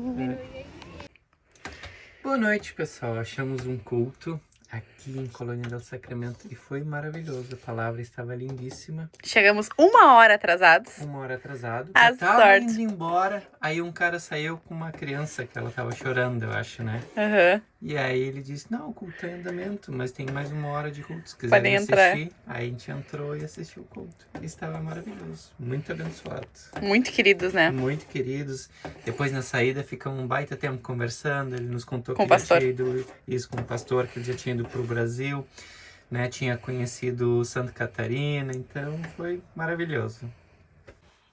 Boa noite, pessoal. Achamos um culto aqui em Colônia del Sacramento e foi maravilhoso. A palavra estava lindíssima. Chegamos 1 hora atrasados. 1 hora atrasado. A Eu tava sorte. indo embora, aí um cara saiu com uma criança que ela tava chorando, eu acho, né? Aham. E aí ele disse, não, o culto é em andamento, mas tem mais 1 hora de culto, se Podem quiserem entrar. assistir. Aí a gente entrou e assistiu o culto. E estava maravilhoso, muito abençoado. Muito queridos, né? Muito queridos. Depois na saída ficamos um baita tempo conversando. Ele nos contou Com que o pastor. ele tinha ido, isso com o pastor, que ele já tinha ido pro Brasil, né? Tinha conhecido Santa Catarina, então foi maravilhoso.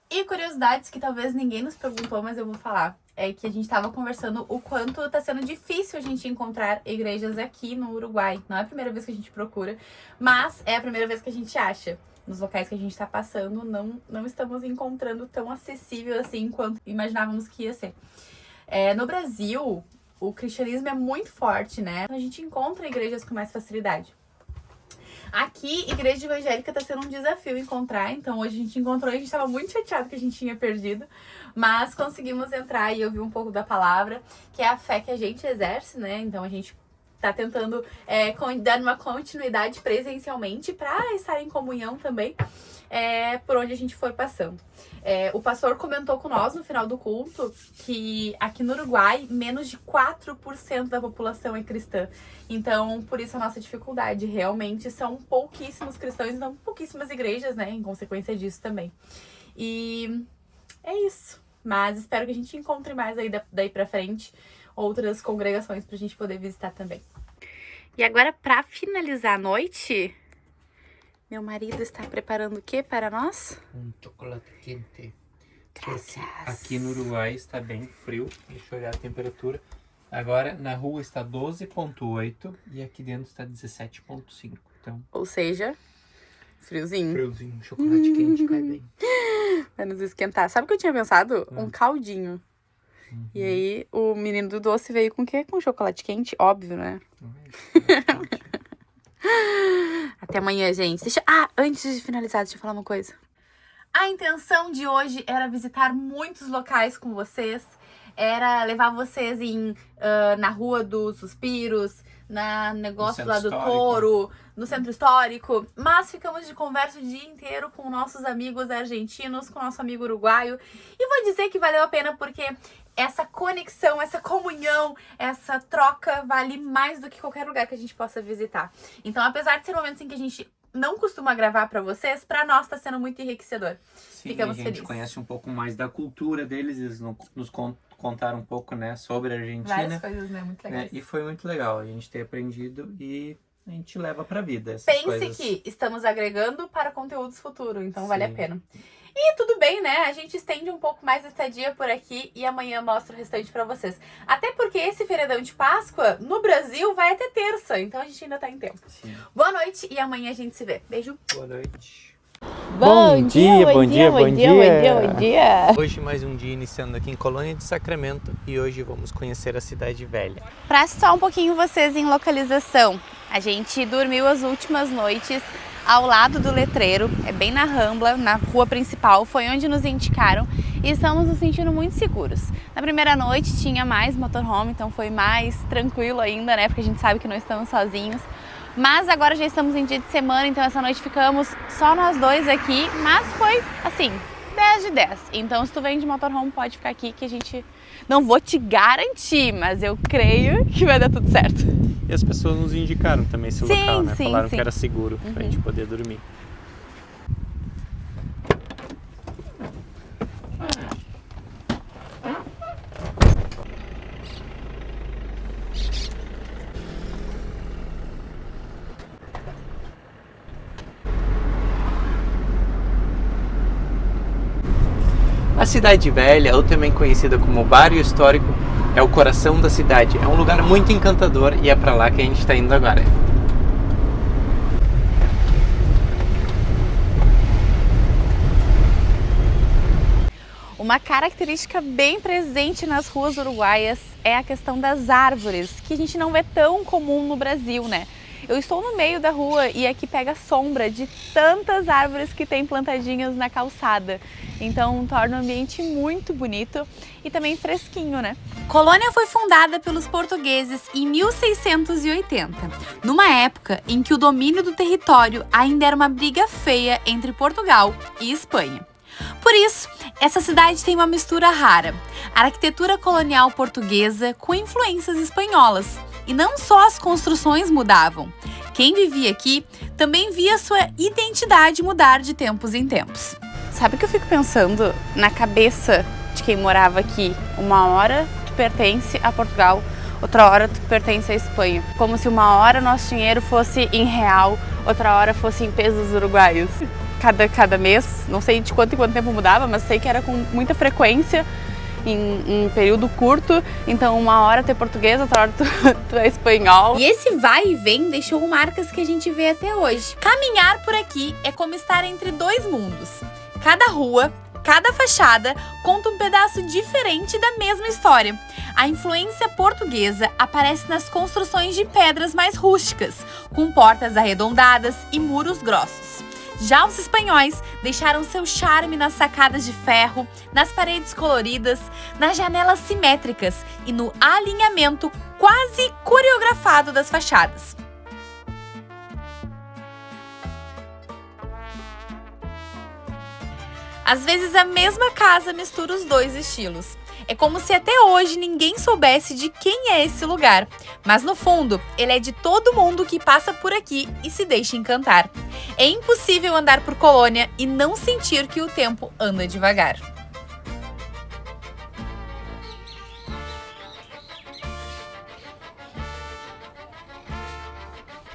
E curiosidades que talvez ninguém nos perguntou, mas eu vou falar. É que a gente tava conversando o quanto tá sendo difícil a gente encontrar igrejas aqui no Uruguai. Não é a primeira vez que a gente procura, mas é a primeira vez que a gente acha. Nos locais que a gente tá passando, não estamos encontrando tão acessível assim quanto imaginávamos que ia ser. No Brasil, o cristianismo é muito forte, né? A gente encontra igrejas com mais facilidade. Aqui, igreja evangélica tá sendo um desafio encontrar, então hoje a gente encontrou e a gente tava muito chateado que a gente tinha perdido, mas conseguimos entrar e ouvir um pouco da palavra, que é a fé que a gente exerce, né? Então a gente tá tentando dar uma continuidade presencialmente para estar em comunhão também, por onde a gente foi passando. O pastor comentou com nós no final do culto que aqui no Uruguai menos de 4% da população é cristã. Então, por isso a nossa dificuldade. Realmente são pouquíssimos cristãos, então pouquíssimas igrejas, né? Em consequência disso também. E é isso. Mas espero que a gente encontre mais aí daí pra frente outras congregações pra gente poder visitar também. E agora, pra finalizar a noite, meu marido está preparando o que para nós? Um chocolate quente. Graças. Aqui no Uruguai está bem frio. Deixa eu olhar a temperatura. Agora na rua está 12,8 e aqui dentro está 17,5. Então, Ou seja, friozinho. friozinho, chocolate quente cai bem. Vai nos esquentar. Sabe o que eu tinha pensado? Um caldinho. E aí, o menino do doce veio com o quê? Com chocolate quente, óbvio, né? Até amanhã, gente. Antes de finalizar, deixa eu falar uma coisa. A intenção de hoje era visitar muitos locais com vocês. Era levar vocês na Rua dos Suspiros, na negócio lá do Touro, no Centro Histórico. Mas ficamos de conversa o dia inteiro com nossos amigos argentinos, com nosso amigo uruguaio. E vou dizer que valeu a pena porque essa conexão, essa comunhão, essa troca vale mais do que qualquer lugar que a gente possa visitar. Então, apesar de ser momentos em que a gente não costuma gravar pra vocês, pra nós tá sendo muito enriquecedor. Sim, Ficamos a gente felizes. conhece um pouco mais da cultura deles, eles nos contaram um pouco, né, sobre a Argentina. Várias coisas, né? Muito legais. E foi muito legal a gente ter aprendido e a gente leva pra vida essas Pense coisas. que estamos agregando para conteúdos futuros, então vale a Sim. pena. E tudo bem, né? A gente estende um pouco mais essa dia por aqui e amanhã mostra o restante pra vocês. Até porque esse feriadão de Páscoa, no Brasil, vai até terça, então a gente ainda tá em tempo. Sim. Boa noite e amanhã a gente se vê. Beijo. Boa noite. Bom dia. Hoje mais um dia iniciando aqui em Colônia de Sacramento e hoje vamos conhecer a Cidade Velha. Pra situar um pouquinho vocês em localização, a gente dormiu as últimas noites ao lado do letreiro, é bem na Rambla, na rua principal, foi onde nos indicaram e estamos nos sentindo muito seguros. Na primeira noite tinha mais motorhome, então foi mais tranquilo ainda, né, porque a gente sabe que não estamos sozinhos. Mas agora já estamos em dia de semana, então essa noite ficamos só nós dois aqui, mas foi assim, 10 de 10. Então se tu vem de motorhome pode ficar aqui que a gente não vou te garantir, mas eu creio que vai dar tudo certo. E as pessoas nos indicaram também esse Sim, local, né? sim, Falaram sim. que era seguro pra gente poder dormir. A Cidade Velha, ou também conhecida como Barrio Histórico, é o coração da cidade. É um lugar muito encantador e é pra lá que a gente está indo agora. Uma característica bem presente nas ruas uruguaias é a questão das árvores, que a gente não vê tão comum no Brasil, né? Eu estou no meio da rua e aqui pega sombra de tantas árvores que tem plantadinhas na calçada. Então torna o ambiente muito bonito e também fresquinho, né? Colônia foi fundada pelos portugueses em 1680, numa época em que o domínio do território ainda era uma briga feia entre Portugal e Espanha. Por isso, essa cidade tem uma mistura rara, a arquitetura colonial portuguesa com influências espanholas. E não só as construções mudavam, quem vivia aqui também via sua identidade mudar de tempos em tempos. Sabe o que eu fico pensando na cabeça de quem morava aqui? Uma hora tu pertence a Portugal, outra hora tu pertence à Espanha. Como se uma hora nosso dinheiro fosse em real, outra hora fosse em pesos uruguaios. Cada mês, não sei de quanto em quanto tempo mudava, mas sei que era com muita frequência, em um período curto, então uma hora tu é português, outra hora tu é espanhol. E esse vai e vem deixou marcas que a gente vê até hoje. Caminhar por aqui é como estar entre dois mundos. Cada rua, cada fachada conta um pedaço diferente da mesma história. A influência portuguesa aparece nas construções de pedras mais rústicas, com portas arredondadas e muros grossos. Já os espanhóis deixaram seu charme nas sacadas de ferro, nas paredes coloridas, nas janelas simétricas e no alinhamento quase coreografado das fachadas. Às vezes a mesma casa mistura os dois estilos. É como se até hoje ninguém soubesse de quem é esse lugar. Mas no fundo, ele é de todo mundo que passa por aqui e se deixa encantar. É impossível andar por Colônia e não sentir que o tempo anda devagar.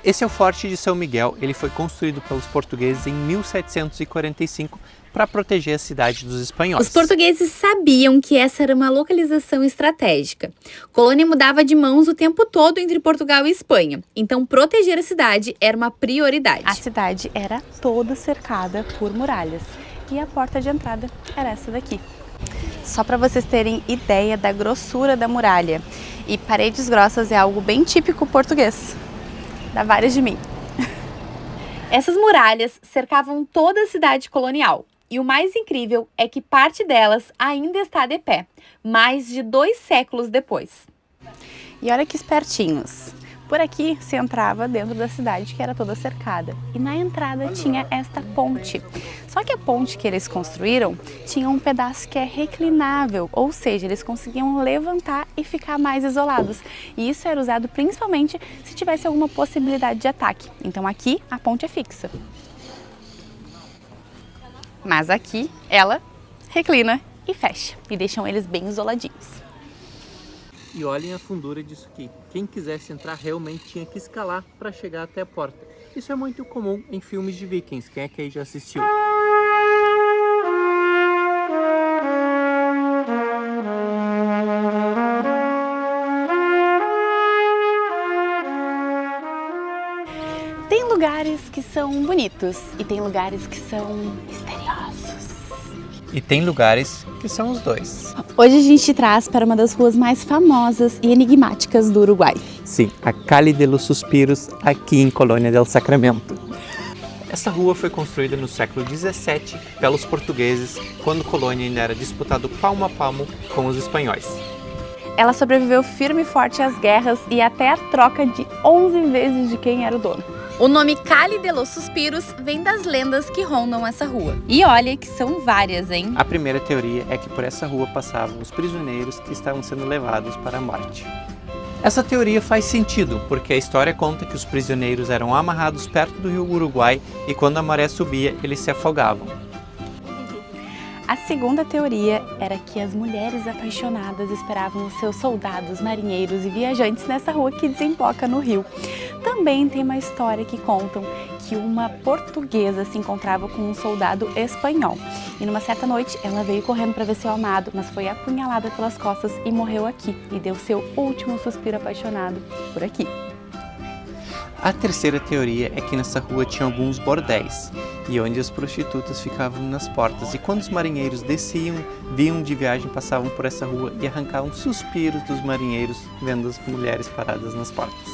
Esse é o Forte de São Miguel. Ele foi construído pelos portugueses em 1745 para proteger a cidade dos espanhóis. Os portugueses sabiam que essa era uma localização estratégica. A colônia mudava de mãos o tempo todo entre Portugal e Espanha, então proteger a cidade era uma prioridade. A cidade era toda cercada por muralhas e a porta de entrada era essa daqui. Só para vocês terem ideia da grossura da muralha. E paredes grossas é algo bem típico português. Dá várias de mim. Essas muralhas cercavam toda a cidade colonial. E o mais incrível é que parte delas ainda está de pé, mais de 2 séculos depois. E olha que espertinhos. Por aqui se entrava dentro da cidade, que era toda cercada. E na entrada tinha esta ponte. Só que a ponte que eles construíram tinha um pedaço que é reclinável, ou seja, eles conseguiam levantar e ficar mais isolados. E isso era usado principalmente se tivesse alguma possibilidade de ataque. Então aqui a ponte é fixa. Mas aqui ela reclina e fecha e deixam eles bem isoladinhos. E olhem a fundura disso aqui. Quem quisesse entrar realmente tinha que escalar para chegar até a porta. Isso é muito comum em filmes de vikings. Quem é que aí já assistiu? Tem lugares que são bonitos e tem lugares que são misteriosos. E tem lugares que são os dois. Hoje a gente traz para uma das ruas mais famosas e enigmáticas do Uruguai. Sim, a Calle de los Suspiros, aqui em Colônia del Sacramento. Essa rua foi construída no século XVII pelos portugueses, quando Colônia ainda era disputado palmo a palmo com os espanhóis. Ela sobreviveu firme e forte às guerras e até a troca de 11 vezes de quem era o dono. O nome Calle de los Suspiros vem das lendas que rondam essa rua. E olha que são várias, hein? A primeira teoria é que por essa rua passavam os prisioneiros que estavam sendo levados para a morte. Essa teoria faz sentido, porque a história conta que os prisioneiros eram amarrados perto do rio Uruguai e quando a maré subia, eles se afogavam. A segunda teoria era que as mulheres apaixonadas esperavam os seus soldados, marinheiros e viajantes nessa rua que desemboca no rio. Também tem uma história que contam que uma portuguesa se encontrava com um soldado espanhol. E numa certa noite ela veio correndo para ver seu amado, mas foi apunhalada pelas costas e morreu aqui. E deu seu último suspiro apaixonado por aqui. A terceira teoria é que nessa rua tinha alguns bordéis, e onde as prostitutas ficavam nas portas, e quando os marinheiros desciam, vinham de viagem, passavam por essa rua e arrancavam suspiros dos marinheiros vendo as mulheres paradas nas portas.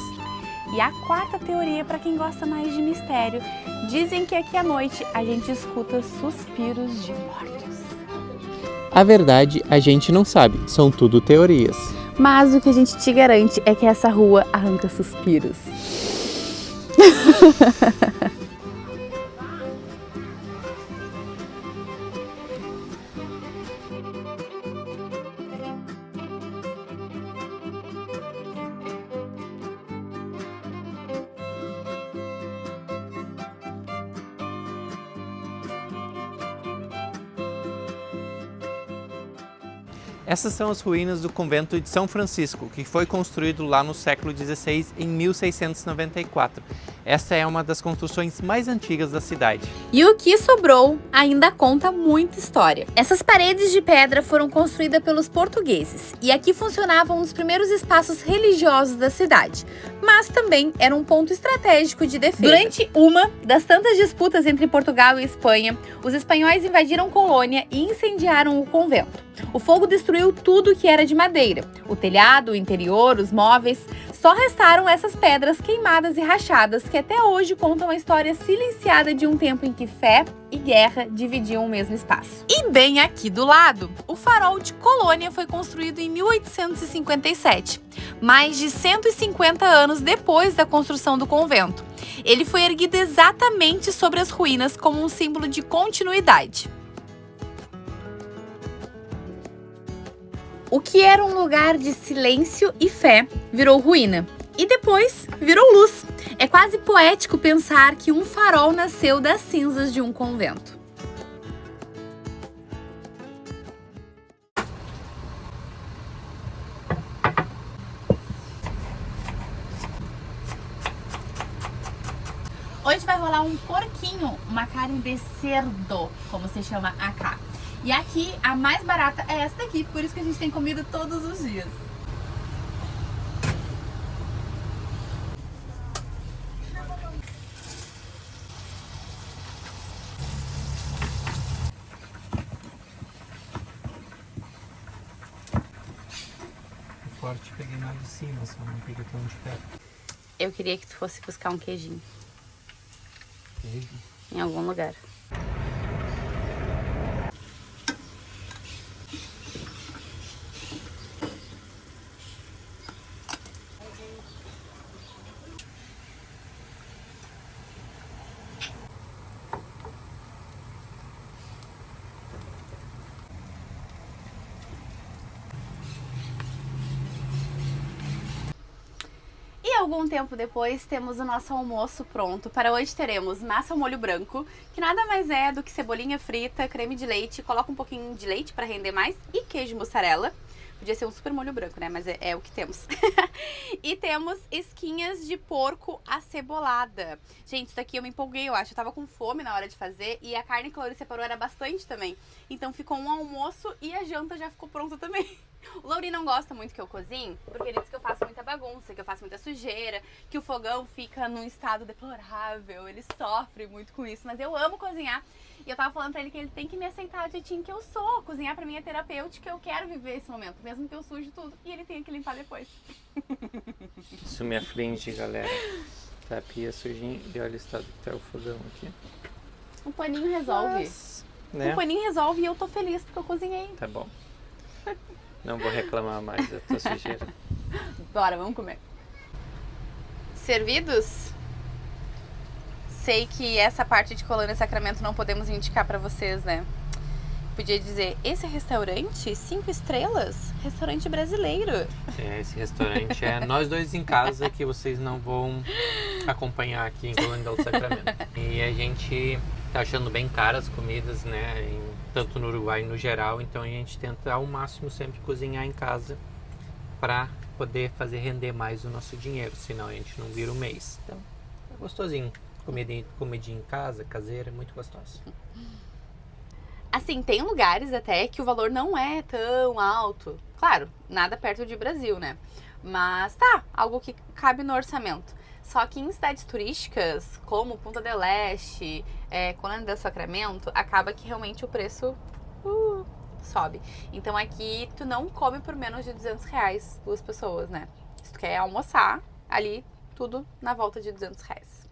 E a quarta teoria, para quem gosta mais de mistério, dizem que aqui à noite a gente escuta suspiros de mortos. A verdade a gente não sabe, são tudo teorias. Mas o que a gente te garante é que essa rua arranca suspiros. Essas são as ruínas do convento de São Francisco, que foi construído lá no século XVI, em 1694. Essa é uma das construções mais antigas da cidade. E o que sobrou ainda conta muita história. Essas paredes de pedra foram construídas pelos portugueses, e aqui funcionavam um dos primeiros espaços religiosos da cidade, mas também era um ponto estratégico de defesa. Durante uma das tantas disputas entre Portugal e Espanha, os espanhóis invadiram Colônia e incendiaram o convento. O fogo destruiu tudo que era de madeira, o telhado, o interior, os móveis. Só restaram essas pedras queimadas e rachadas que até hoje contam a história silenciada de um tempo em que fé e guerra dividiam o mesmo espaço. E bem aqui do lado, o farol de Colônia foi construído em 1857, mais de 150 anos depois da construção do convento. Ele foi erguido exatamente sobre as ruínas como um símbolo de continuidade. O que era um lugar de silêncio e fé virou ruína. E depois virou luz. É quase poético pensar que um farol nasceu das cinzas de um convento. rolar um porquinho, uma carne de cerdo, como se chama acá. E aqui, a mais barata é essa daqui, por isso que a gente tem comido todos os dias. O corte peguei mais de cima, só não peguei tão de perto. Eu queria que tu fosse buscar um queijinho. Queijo? Em algum lugar. E algum tempo depois temos o nosso almoço pronto. Para hoje teremos massa ao molho branco, que nada mais é do que cebolinha frita, creme de leite, coloca um pouquinho de leite para render mais e queijo mussarela. Podia ser um super molho branco, né? Mas é o que temos. E temos esquinhas de porco acebolada. Gente, isso daqui eu me empolguei, eu acho. Eu tava com fome na hora de fazer e a carne que a Lauri separou era bastante também. Então ficou um almoço e a janta já ficou pronta também. O Lauri não gosta muito que eu cozinhe, porque ele diz que eu faço muita bagunça, que eu faço muita sujeira, que o fogão fica num estado deplorável, ele sofre muito com isso, mas eu amo cozinhar. E eu tava falando pra ele que ele tem que me aceitar do jeitinho que eu sou. Cozinhar pra mim é terapêutico, eu quero viver esse momento, mesmo que eu suje tudo. E ele tem que limpar depois. Isso me aflige, galera. Tá a pia sujinha e olha o estado que tá o fogão aqui. Um paninho resolve. Né? Um paninho resolve e eu tô feliz porque eu cozinhei. Tá bom. Não vou reclamar mais da tua sujeira. Bora, vamos comer. Servidos? Sei que essa parte de Colônia Sacramento não podemos indicar pra vocês, né? Podia dizer, esse restaurante, 5 estrelas, restaurante brasileiro. É, esse restaurante é nós dois em casa, que vocês não vão acompanhar aqui em Colônia do Sacramento. E a gente tá achando bem caras as comidas, né? Tanto no Uruguai no geral, então a gente tenta ao máximo sempre cozinhar em casa pra poder fazer render mais o nosso dinheiro, senão a gente não vira o mês. Então, é gostosinho. Comidinha em casa, caseira, é muito gostosa. Assim, tem lugares até que o valor não é tão alto. Claro, nada perto de Brasil, né? Mas tá, algo que cabe no orçamento. Só que em cidades turísticas, como Punta del Este, Colônia del Sacramento, acaba que realmente o preço sobe. Então aqui tu não come por menos de R$200, 2 pessoas, né? Se tu quer almoçar, ali tudo na volta de R$200.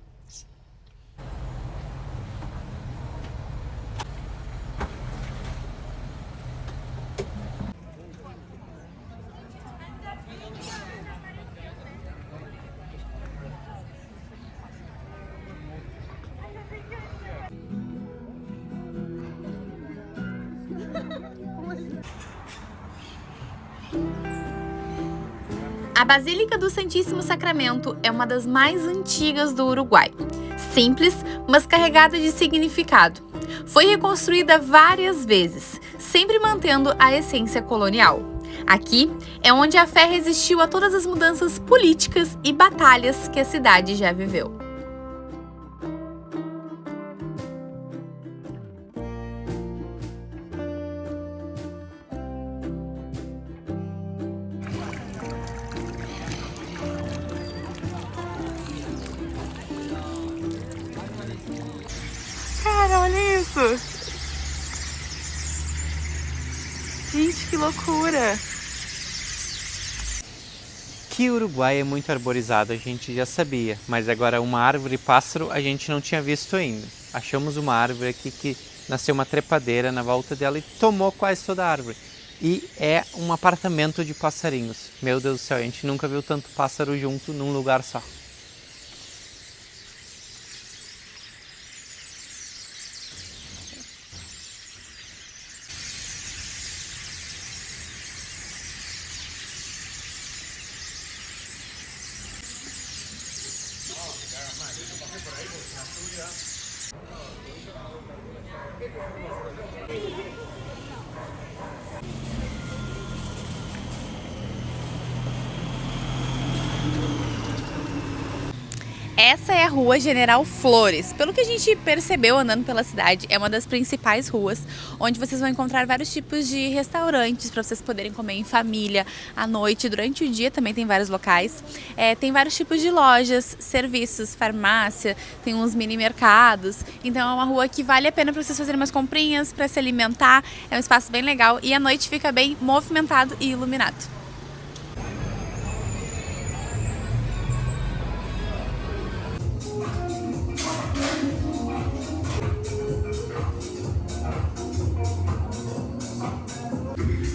A Basílica do Santíssimo Sacramento é uma das mais antigas do Uruguai. Simples, mas carregada de significado. Foi reconstruída várias vezes, sempre mantendo a essência colonial. Aqui é onde a fé resistiu a todas as mudanças políticas e batalhas que a cidade já viveu. Cara, olha isso! Gente, que loucura! Que o Uruguai é muito arborizado, a gente já sabia, mas agora uma árvore pássaro a gente não tinha visto ainda. Achamos uma árvore aqui que nasceu uma trepadeira na volta dela e tomou quase toda a árvore. E é um apartamento de passarinhos. Meu Deus do céu, a gente nunca viu tanto pássaro junto num lugar só. Essa é a Rua General Flores. Pelo que a gente percebeu andando pela cidade, é uma das principais ruas, onde vocês vão encontrar vários tipos de restaurantes para vocês poderem comer em família, à noite, durante o dia também tem vários locais. Tem vários tipos de lojas, serviços, farmácia, tem uns mini mercados. Então é uma rua que vale a pena para vocês fazerem umas comprinhas, para se alimentar. É um espaço bem legal e à noite fica bem movimentado e iluminado.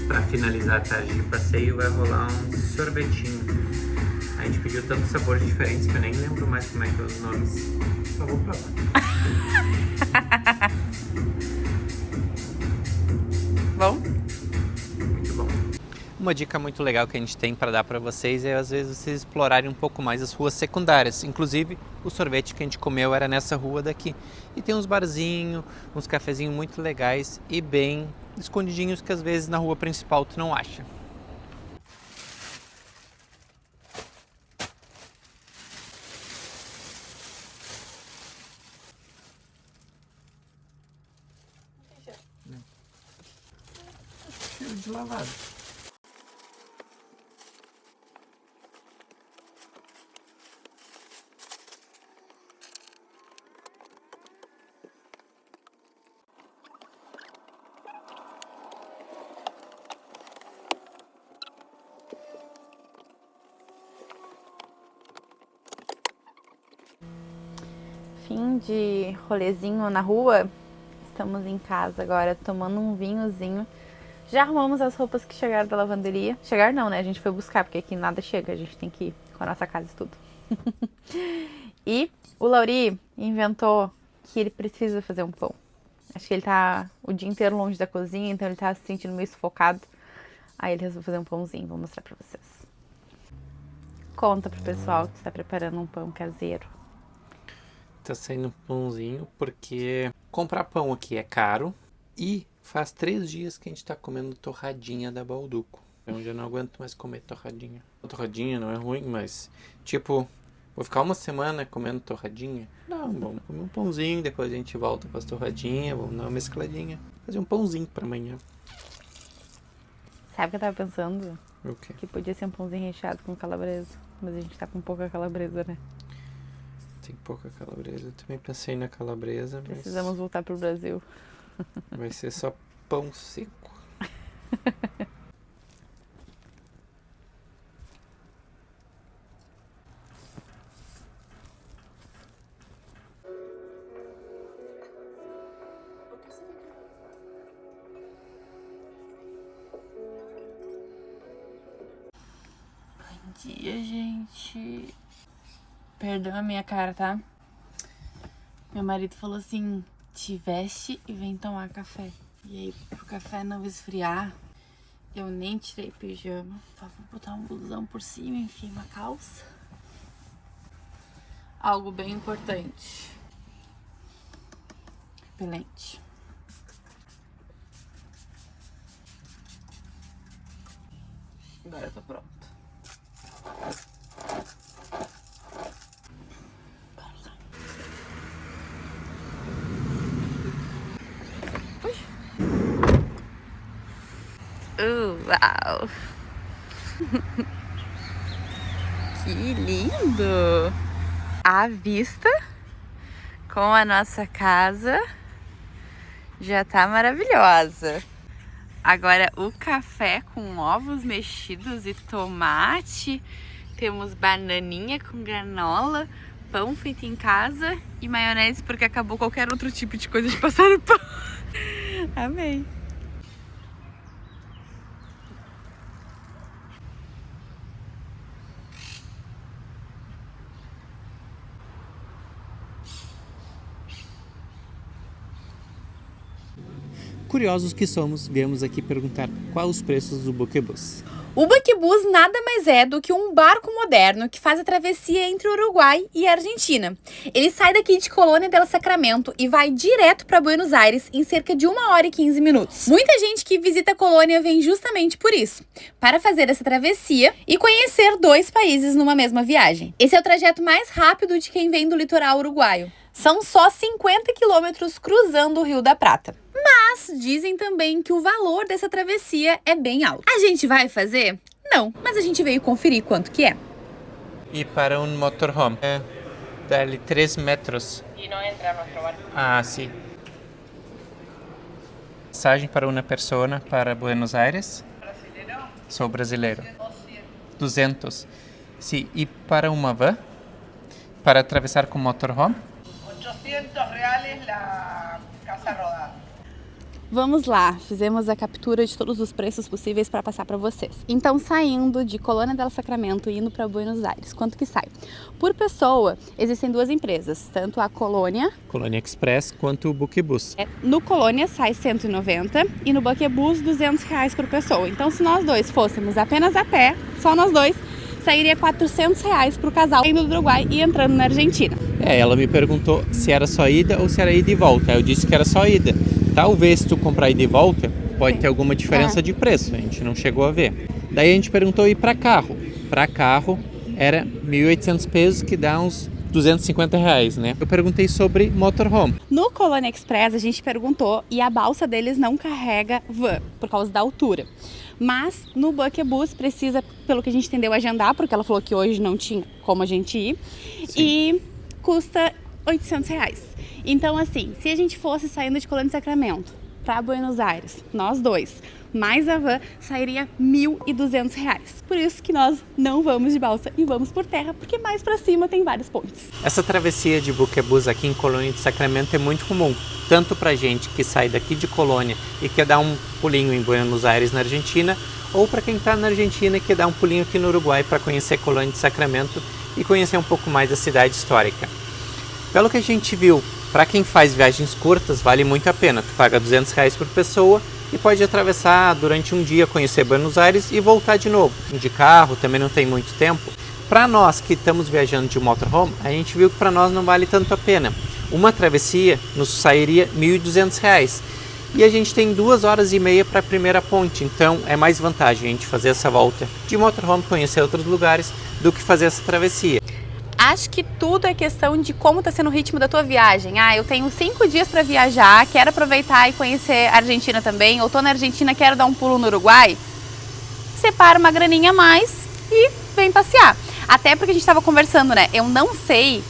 Para finalizar a tarde de passeio vai rolar um sorvetinho. A gente pediu tantos sabores diferentes que eu nem lembro mais como é que é os nomes. Só vou provar. Bom? Muito bom. Uma dica muito legal que a gente tem para dar para vocês é às vezes vocês explorarem um pouco mais as ruas secundárias. Inclusive o sorvete que a gente comeu era nessa rua daqui. E tem uns barzinhos, uns cafezinhos muito legais e bem escondidinhos que às vezes na rua principal tu não acha. Cheiro de lavado. Fim de rolezinho na rua. Estamos em casa agora tomando um vinhozinho. Já arrumamos as roupas que chegaram da lavanderia. Chegaram não, né? A gente foi buscar, porque aqui nada chega. A gente tem que ir com a nossa casa e tudo. E o Lauri inventou que ele precisa fazer um pão. Acho que ele tá o dia inteiro longe da cozinha, então ele tá se sentindo meio sufocado. Aí ele resolveu fazer um pãozinho. Vou mostrar pra vocês. Conta pro pessoal que você tá preparando um pão caseiro. Tá saindo um pãozinho porque comprar pão aqui é caro e faz 3 dias que a gente tá comendo torradinha da Balduco. Eu já não aguento mais comer torradinha. A torradinha não é ruim, mas tipo, vou ficar uma semana comendo torradinha? Não, vamos comer um pãozinho, depois a gente volta com as torradinhas, vamos dar uma mescladinha. Fazer um pãozinho pra amanhã. Sabe o que eu tava pensando? O quê? Que podia ser um pãozinho recheado com calabresa. Mas a gente tá com pouca calabresa, né? Tem pouca calabresa. Eu também pensei na calabresa, mas Precisamos voltar pro Brasil. vai ser só pão seco. Bom dia, gente. Perdão a minha cara, tá? Meu marido falou assim, te veste e vem tomar café. E aí, pro café não esfriar, eu nem tirei pijama. Só vou botar um blusão por cima, enfim, uma calça. Algo bem importante. Repelente. Agora eu tô pronta. Uau! Que lindo! A vista com a nossa casa já tá maravilhosa. Agora o café com ovos mexidos e tomate. Temos bananinha com granola, pão feito em casa e maionese porque acabou qualquer outro tipo de coisa de passar no pão. Amei! Curiosos que somos, viemos aqui perguntar quais os preços do Buquebus. O Buquebus nada mais é do que um barco moderno que faz a travessia entre o Uruguai e a Argentina. Ele sai daqui de Colônia del Sacramento e vai direto para Buenos Aires em cerca de 1 hora e 15 minutos. Muita gente que visita a Colônia vem justamente por isso, para fazer essa travessia e conhecer 2 países numa mesma viagem. Esse é o trajeto mais rápido de quem vem do litoral uruguaio. São só 50 quilômetros cruzando o Rio da Prata. Mas dizem também que o valor dessa travessia é bem alto. A gente vai fazer? Não, mas a gente veio conferir quanto que é. E para um motorhome, dá-lhe 3 metros. E não entra no nosso barco. Ah, sim. Passagem para uma pessoa para Buenos Aires. Brasileiro? Sou brasileiro. 200. Sim, e para uma van? Para atravessar com motorhome? R$800 la casa rodada. Vamos lá, fizemos a captura de todos os preços possíveis para passar para vocês. Então, saindo de Colônia del Sacramento e indo para Buenos Aires, quanto que sai? Por pessoa, existem 2 empresas, tanto a Colônia Express quanto o Buquebus. No Colônia sai 190 e no Buquebus R$200 por pessoa. Então, se nós 2 fôssemos apenas a pé, só nós 2, sairia R$400 para o casal indo do Uruguai e entrando na Argentina. Ela me perguntou se era só ida ou se era ida e volta. Eu disse que era só ida. Talvez se tu comprar ida e volta, pode ter alguma diferença de preço. A gente não chegou a ver. Daí a gente perguntou ir para carro. Para carro era 1.800 pesos, que dá uns R$250, né? Eu perguntei sobre motorhome. No Colônia Express a gente perguntou e a balsa deles não carrega van, por causa da altura. Mas no Buquebus precisa, pelo que a gente entendeu, agendar, porque ela falou que hoje não tinha como a gente ir. Sim. E custa R$800. Então, assim, se a gente fosse saindo de Colônia do Sacramento para Buenos Aires, nós 2, mais a van, sairia R$1.200. Por isso que nós não vamos de balsa e vamos por terra, porque mais para cima tem vários pontos. Essa travessia de Buquebus aqui em Colônia do Sacramento é muito comum, tanto para gente que sai daqui de Colônia e quer dar um pulinho em Buenos Aires, na Argentina, ou para quem está na Argentina e quer dar um pulinho aqui no Uruguai para conhecer Colônia do Sacramento e conhecer um pouco mais da cidade histórica. Pelo que a gente viu, para quem faz viagens curtas, vale muito a pena. Tu paga R$200 por pessoa e pode atravessar durante um dia, conhecer Buenos Aires e voltar de novo. De carro também não tem muito tempo. Para nós que estamos viajando de motorhome, a gente viu que para nós não vale tanto a pena. Uma travessia nos sairia R$1.200 e a gente tem 2 horas e meia para a primeira ponte, então é mais vantagem a gente fazer essa volta de motorhome, conhecer outros lugares, do que fazer essa travessia. Acho que tudo é questão de como está sendo o ritmo da tua viagem. Eu tenho 5 dias para viajar, quero aproveitar e conhecer a Argentina também, ou tô na Argentina, quero dar um pulo no Uruguai. Separa uma graninha a mais e vem passear. Até porque a gente estava conversando, né? Eu não sei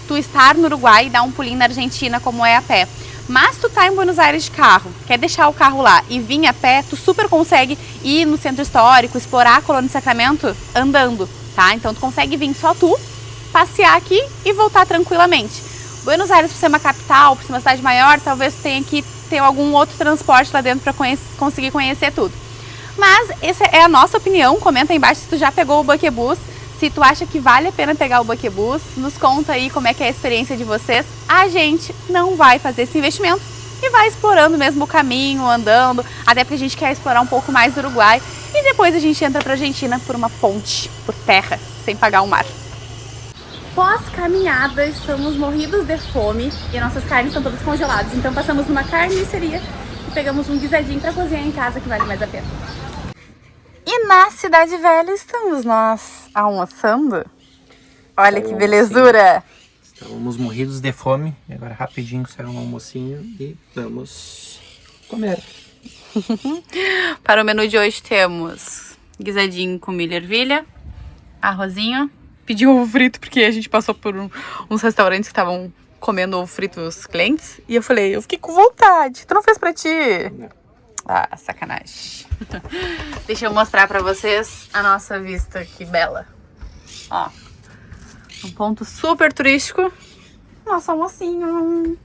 tu estar no Uruguai e dar um pulinho na Argentina como é a pé. Mas tu tá em Buenos Aires de carro, quer deixar o carro lá e vir a pé, tu super consegue ir no centro histórico, explorar a Colônia do Sacramento andando, tá? Então tu consegue vir só tu, passear aqui e voltar tranquilamente. Buenos Aires, por ser uma capital, por ser uma cidade maior, talvez tenha que ter algum outro transporte lá dentro para conseguir conhecer tudo. Mas essa é a nossa opinião, comenta aí embaixo se tu já pegou o Buquebus, se tu acha que vale a pena pegar o Buquebus, nos conta aí como é que é a experiência de vocês. A gente não vai fazer esse investimento e vai explorando mesmo o caminho, andando, até porque a gente quer explorar um pouco mais do Uruguai e depois a gente entra para a Argentina por uma ponte, por terra, sem pagar o mar. Pós-caminhada, estamos morridos de fome e nossas carnes estão todas congeladas. Então passamos numa carniceria e pegamos um guisadinho para cozinhar em casa, que vale mais a pena. E na Cidade Velha estamos nós almoçando. Olha que belezura! Estávamos morridos de fome, e agora rapidinho saiu um almocinho e vamos comer. Para o menu de hoje temos guisadinho com milho e ervilha, arrozinho. Pedi ovo frito porque a gente passou por uns restaurantes que estavam comendo ovo frito os clientes. E eu falei, eu fiquei com vontade. Tu não fez pra ti? Não. Ah, sacanagem. Deixa eu mostrar pra vocês a nossa vista, que bela. Ó, um ponto super turístico. Nosso almocinho.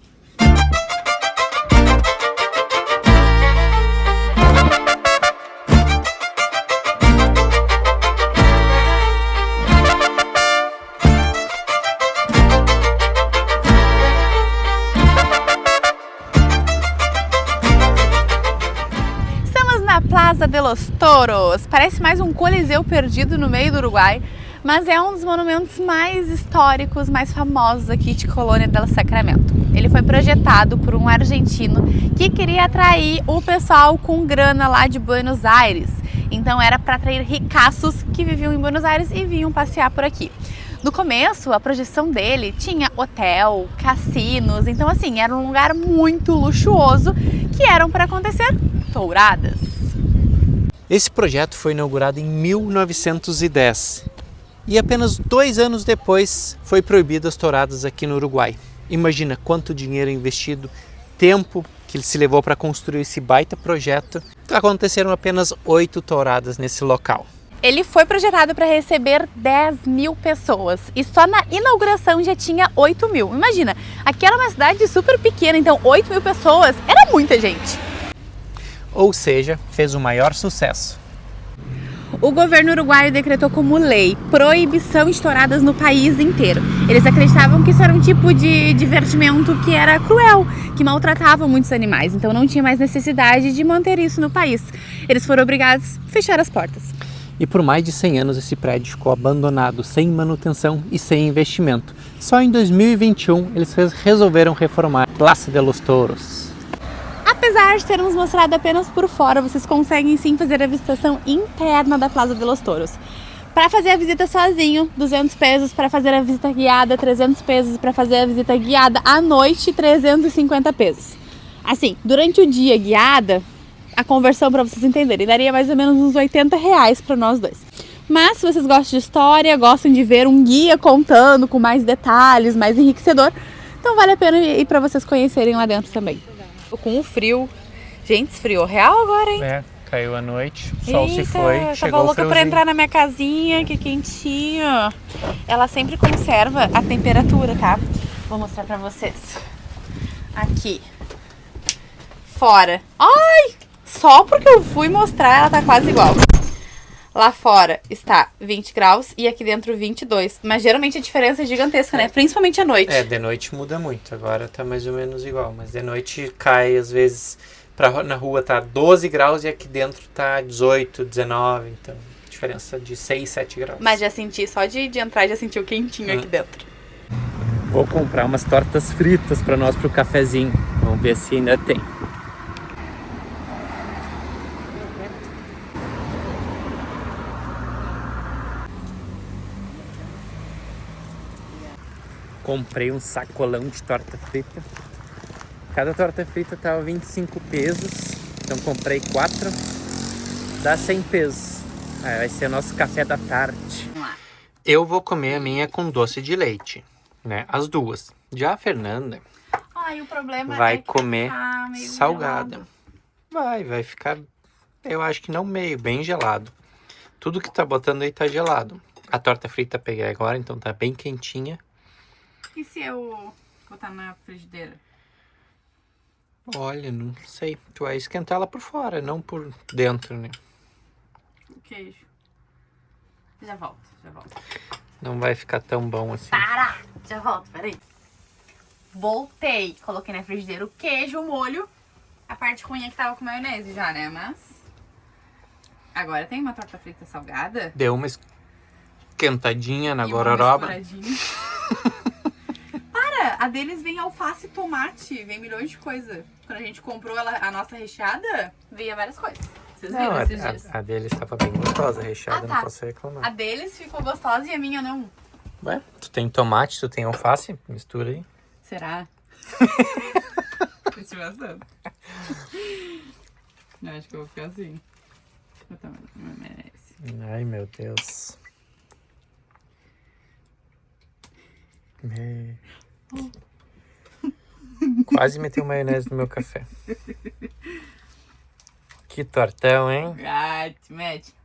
Plaza de los Toros. Parece mais um coliseu perdido no meio do Uruguai, mas é um dos monumentos mais históricos, mais famosos aqui de Colônia del Sacramento. Ele foi projetado por um argentino que queria atrair o pessoal com grana lá de Buenos Aires. Então era para atrair ricaços que viviam em Buenos Aires e vinham passear por aqui. No começo, a projeção dele tinha hotel, cassinos, então assim, era um lugar muito luxuoso que eram para acontecer touradas. Esse projeto foi inaugurado em 1910 e apenas 2 anos depois foi proibido as touradas aqui no Uruguai. Imagina quanto dinheiro investido, tempo que se levou para construir esse baita projeto. Aconteceram apenas 8 touradas nesse local. Ele foi projetado para receber 10 mil pessoas e só na inauguração já tinha 8 mil. Imagina, aqui era uma cidade super pequena, então 8 mil pessoas era muita gente. Ou seja, fez o maior sucesso. O governo uruguaio decretou como lei proibição de touradas no país inteiro. Eles acreditavam que isso era um tipo de divertimento que era cruel, que maltratava muitos animais, então não tinha mais necessidade de manter isso no país. Eles foram obrigados a fechar as portas. E por mais de 100 anos esse prédio ficou abandonado, sem manutenção e sem investimento. Só em 2021 eles resolveram reformar a Plaza de los Toros. Apesar de termos mostrado apenas por fora, vocês conseguem sim fazer a visitação interna da Plaza de los Toros. Para fazer a visita sozinho, 200 pesos. Para fazer a visita guiada, 300 pesos. Para fazer a visita guiada à noite, 350 pesos. Assim, durante o dia guiada, a conversão, para vocês entenderem, daria mais ou menos uns R$80 para nós dois. Mas se vocês gostam de história, gostam de ver um guia contando com mais detalhes, mais enriquecedor, então vale a pena ir para vocês conhecerem lá dentro também. Com o frio, gente, esfriou real agora, hein? É, caiu a noite, o sol se Eita, foi, tava chegou o louca pra entrar na minha casinha, que quentinho. Ela sempre conserva a temperatura, tá? Vou mostrar pra vocês. Aqui. Fora. Ai! Só porque eu fui mostrar, ela tá quase igual. Lá fora está 20 graus e aqui dentro 22. Mas geralmente a diferença é gigantesca, né? Principalmente à noite. É, de noite muda muito. Agora tá mais ou menos igual. Mas de noite cai, às vezes, na rua tá 12 graus e aqui dentro tá 18, 19. Então, diferença de 6, 7 graus. Mas já senti, só de entrar, já senti o quentinho aqui dentro. Vou comprar umas tortas fritas pra nós pro cafezinho. Vamos ver se ainda tem. Comprei um sacolão de torta frita. Cada torta frita tava 25 pesos. Então comprei 4. Dá 100 pesos. Aí vai ser o nosso café da tarde. Eu vou comer a minha com doce de leite, né? As duas. Já a Fernanda Ai, o problema vai é que comer tá meio salgada. gelado. Vai ficar, eu acho que não meio, bem gelado. Tudo que tá botando aí tá gelado. A torta frita peguei agora, então tá bem quentinha. E se eu botar na frigideira? Olha, não sei. Tu vai esquentar ela por fora, não por dentro, né? O queijo. Já volto. Não vai ficar tão bom assim. Para! Já volto, peraí. Voltei. Coloquei na frigideira o queijo, o molho. A parte ruim é que tava com maionese já, né? Mas... agora tem uma torta frita salgada. Deu uma esquentadinha na E gororoba. uma misturadinha. Para! A deles vem alface e tomate. Vem milhões de coisas. Quando a gente comprou a nossa recheada, veio várias coisas. Vocês viram Não, esses dias? a deles estava bem gostosa, recheada, tá. não posso reclamar. A deles ficou gostosa e a minha não. Ué, tu tem tomate, tu tem alface, mistura aí. Será? Tô te passando. Não, acho que eu vou ficar assim. Eu também não merece. Ai, meu Deus. Quase meteu maionese no meu café. Que tortão, hein? Ai, te mete.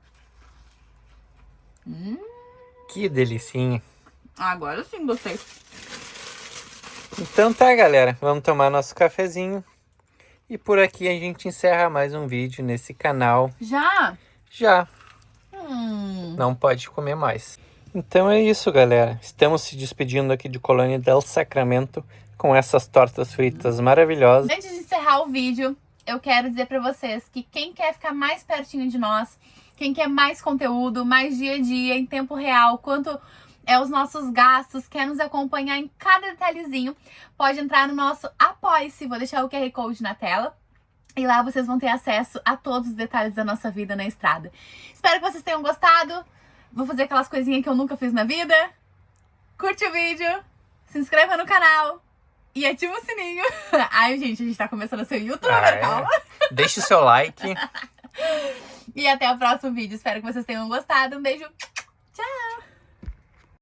Que delicinha. Agora sim, gostei. Então tá, galera. Vamos tomar nosso cafezinho. E por aqui a gente encerra mais um vídeo nesse canal. Já? Já. Não pode comer mais. Então é isso, galera. Estamos se despedindo aqui de Colônia del Sacramento com essas tortas fritas maravilhosas. Antes de encerrar o vídeo, eu quero dizer pra vocês que quem quer ficar mais pertinho de nós, quem quer mais conteúdo, mais dia a dia, em tempo real, quanto é os nossos gastos, quer nos acompanhar em cada detalhezinho, pode entrar no nosso Apoie-se, vou deixar o QR Code na tela. E lá vocês vão ter acesso a todos os detalhes da nossa vida na estrada. Espero que vocês tenham gostado. Vou fazer aquelas coisinhas que eu nunca fiz na vida. Curte o vídeo, se inscreva no canal e ativa o sininho. Ai, gente, a gente tá começando a ser youtuber, calma. Deixe o seu like. E até o próximo vídeo. Espero que vocês tenham gostado. Um beijo. Tchau!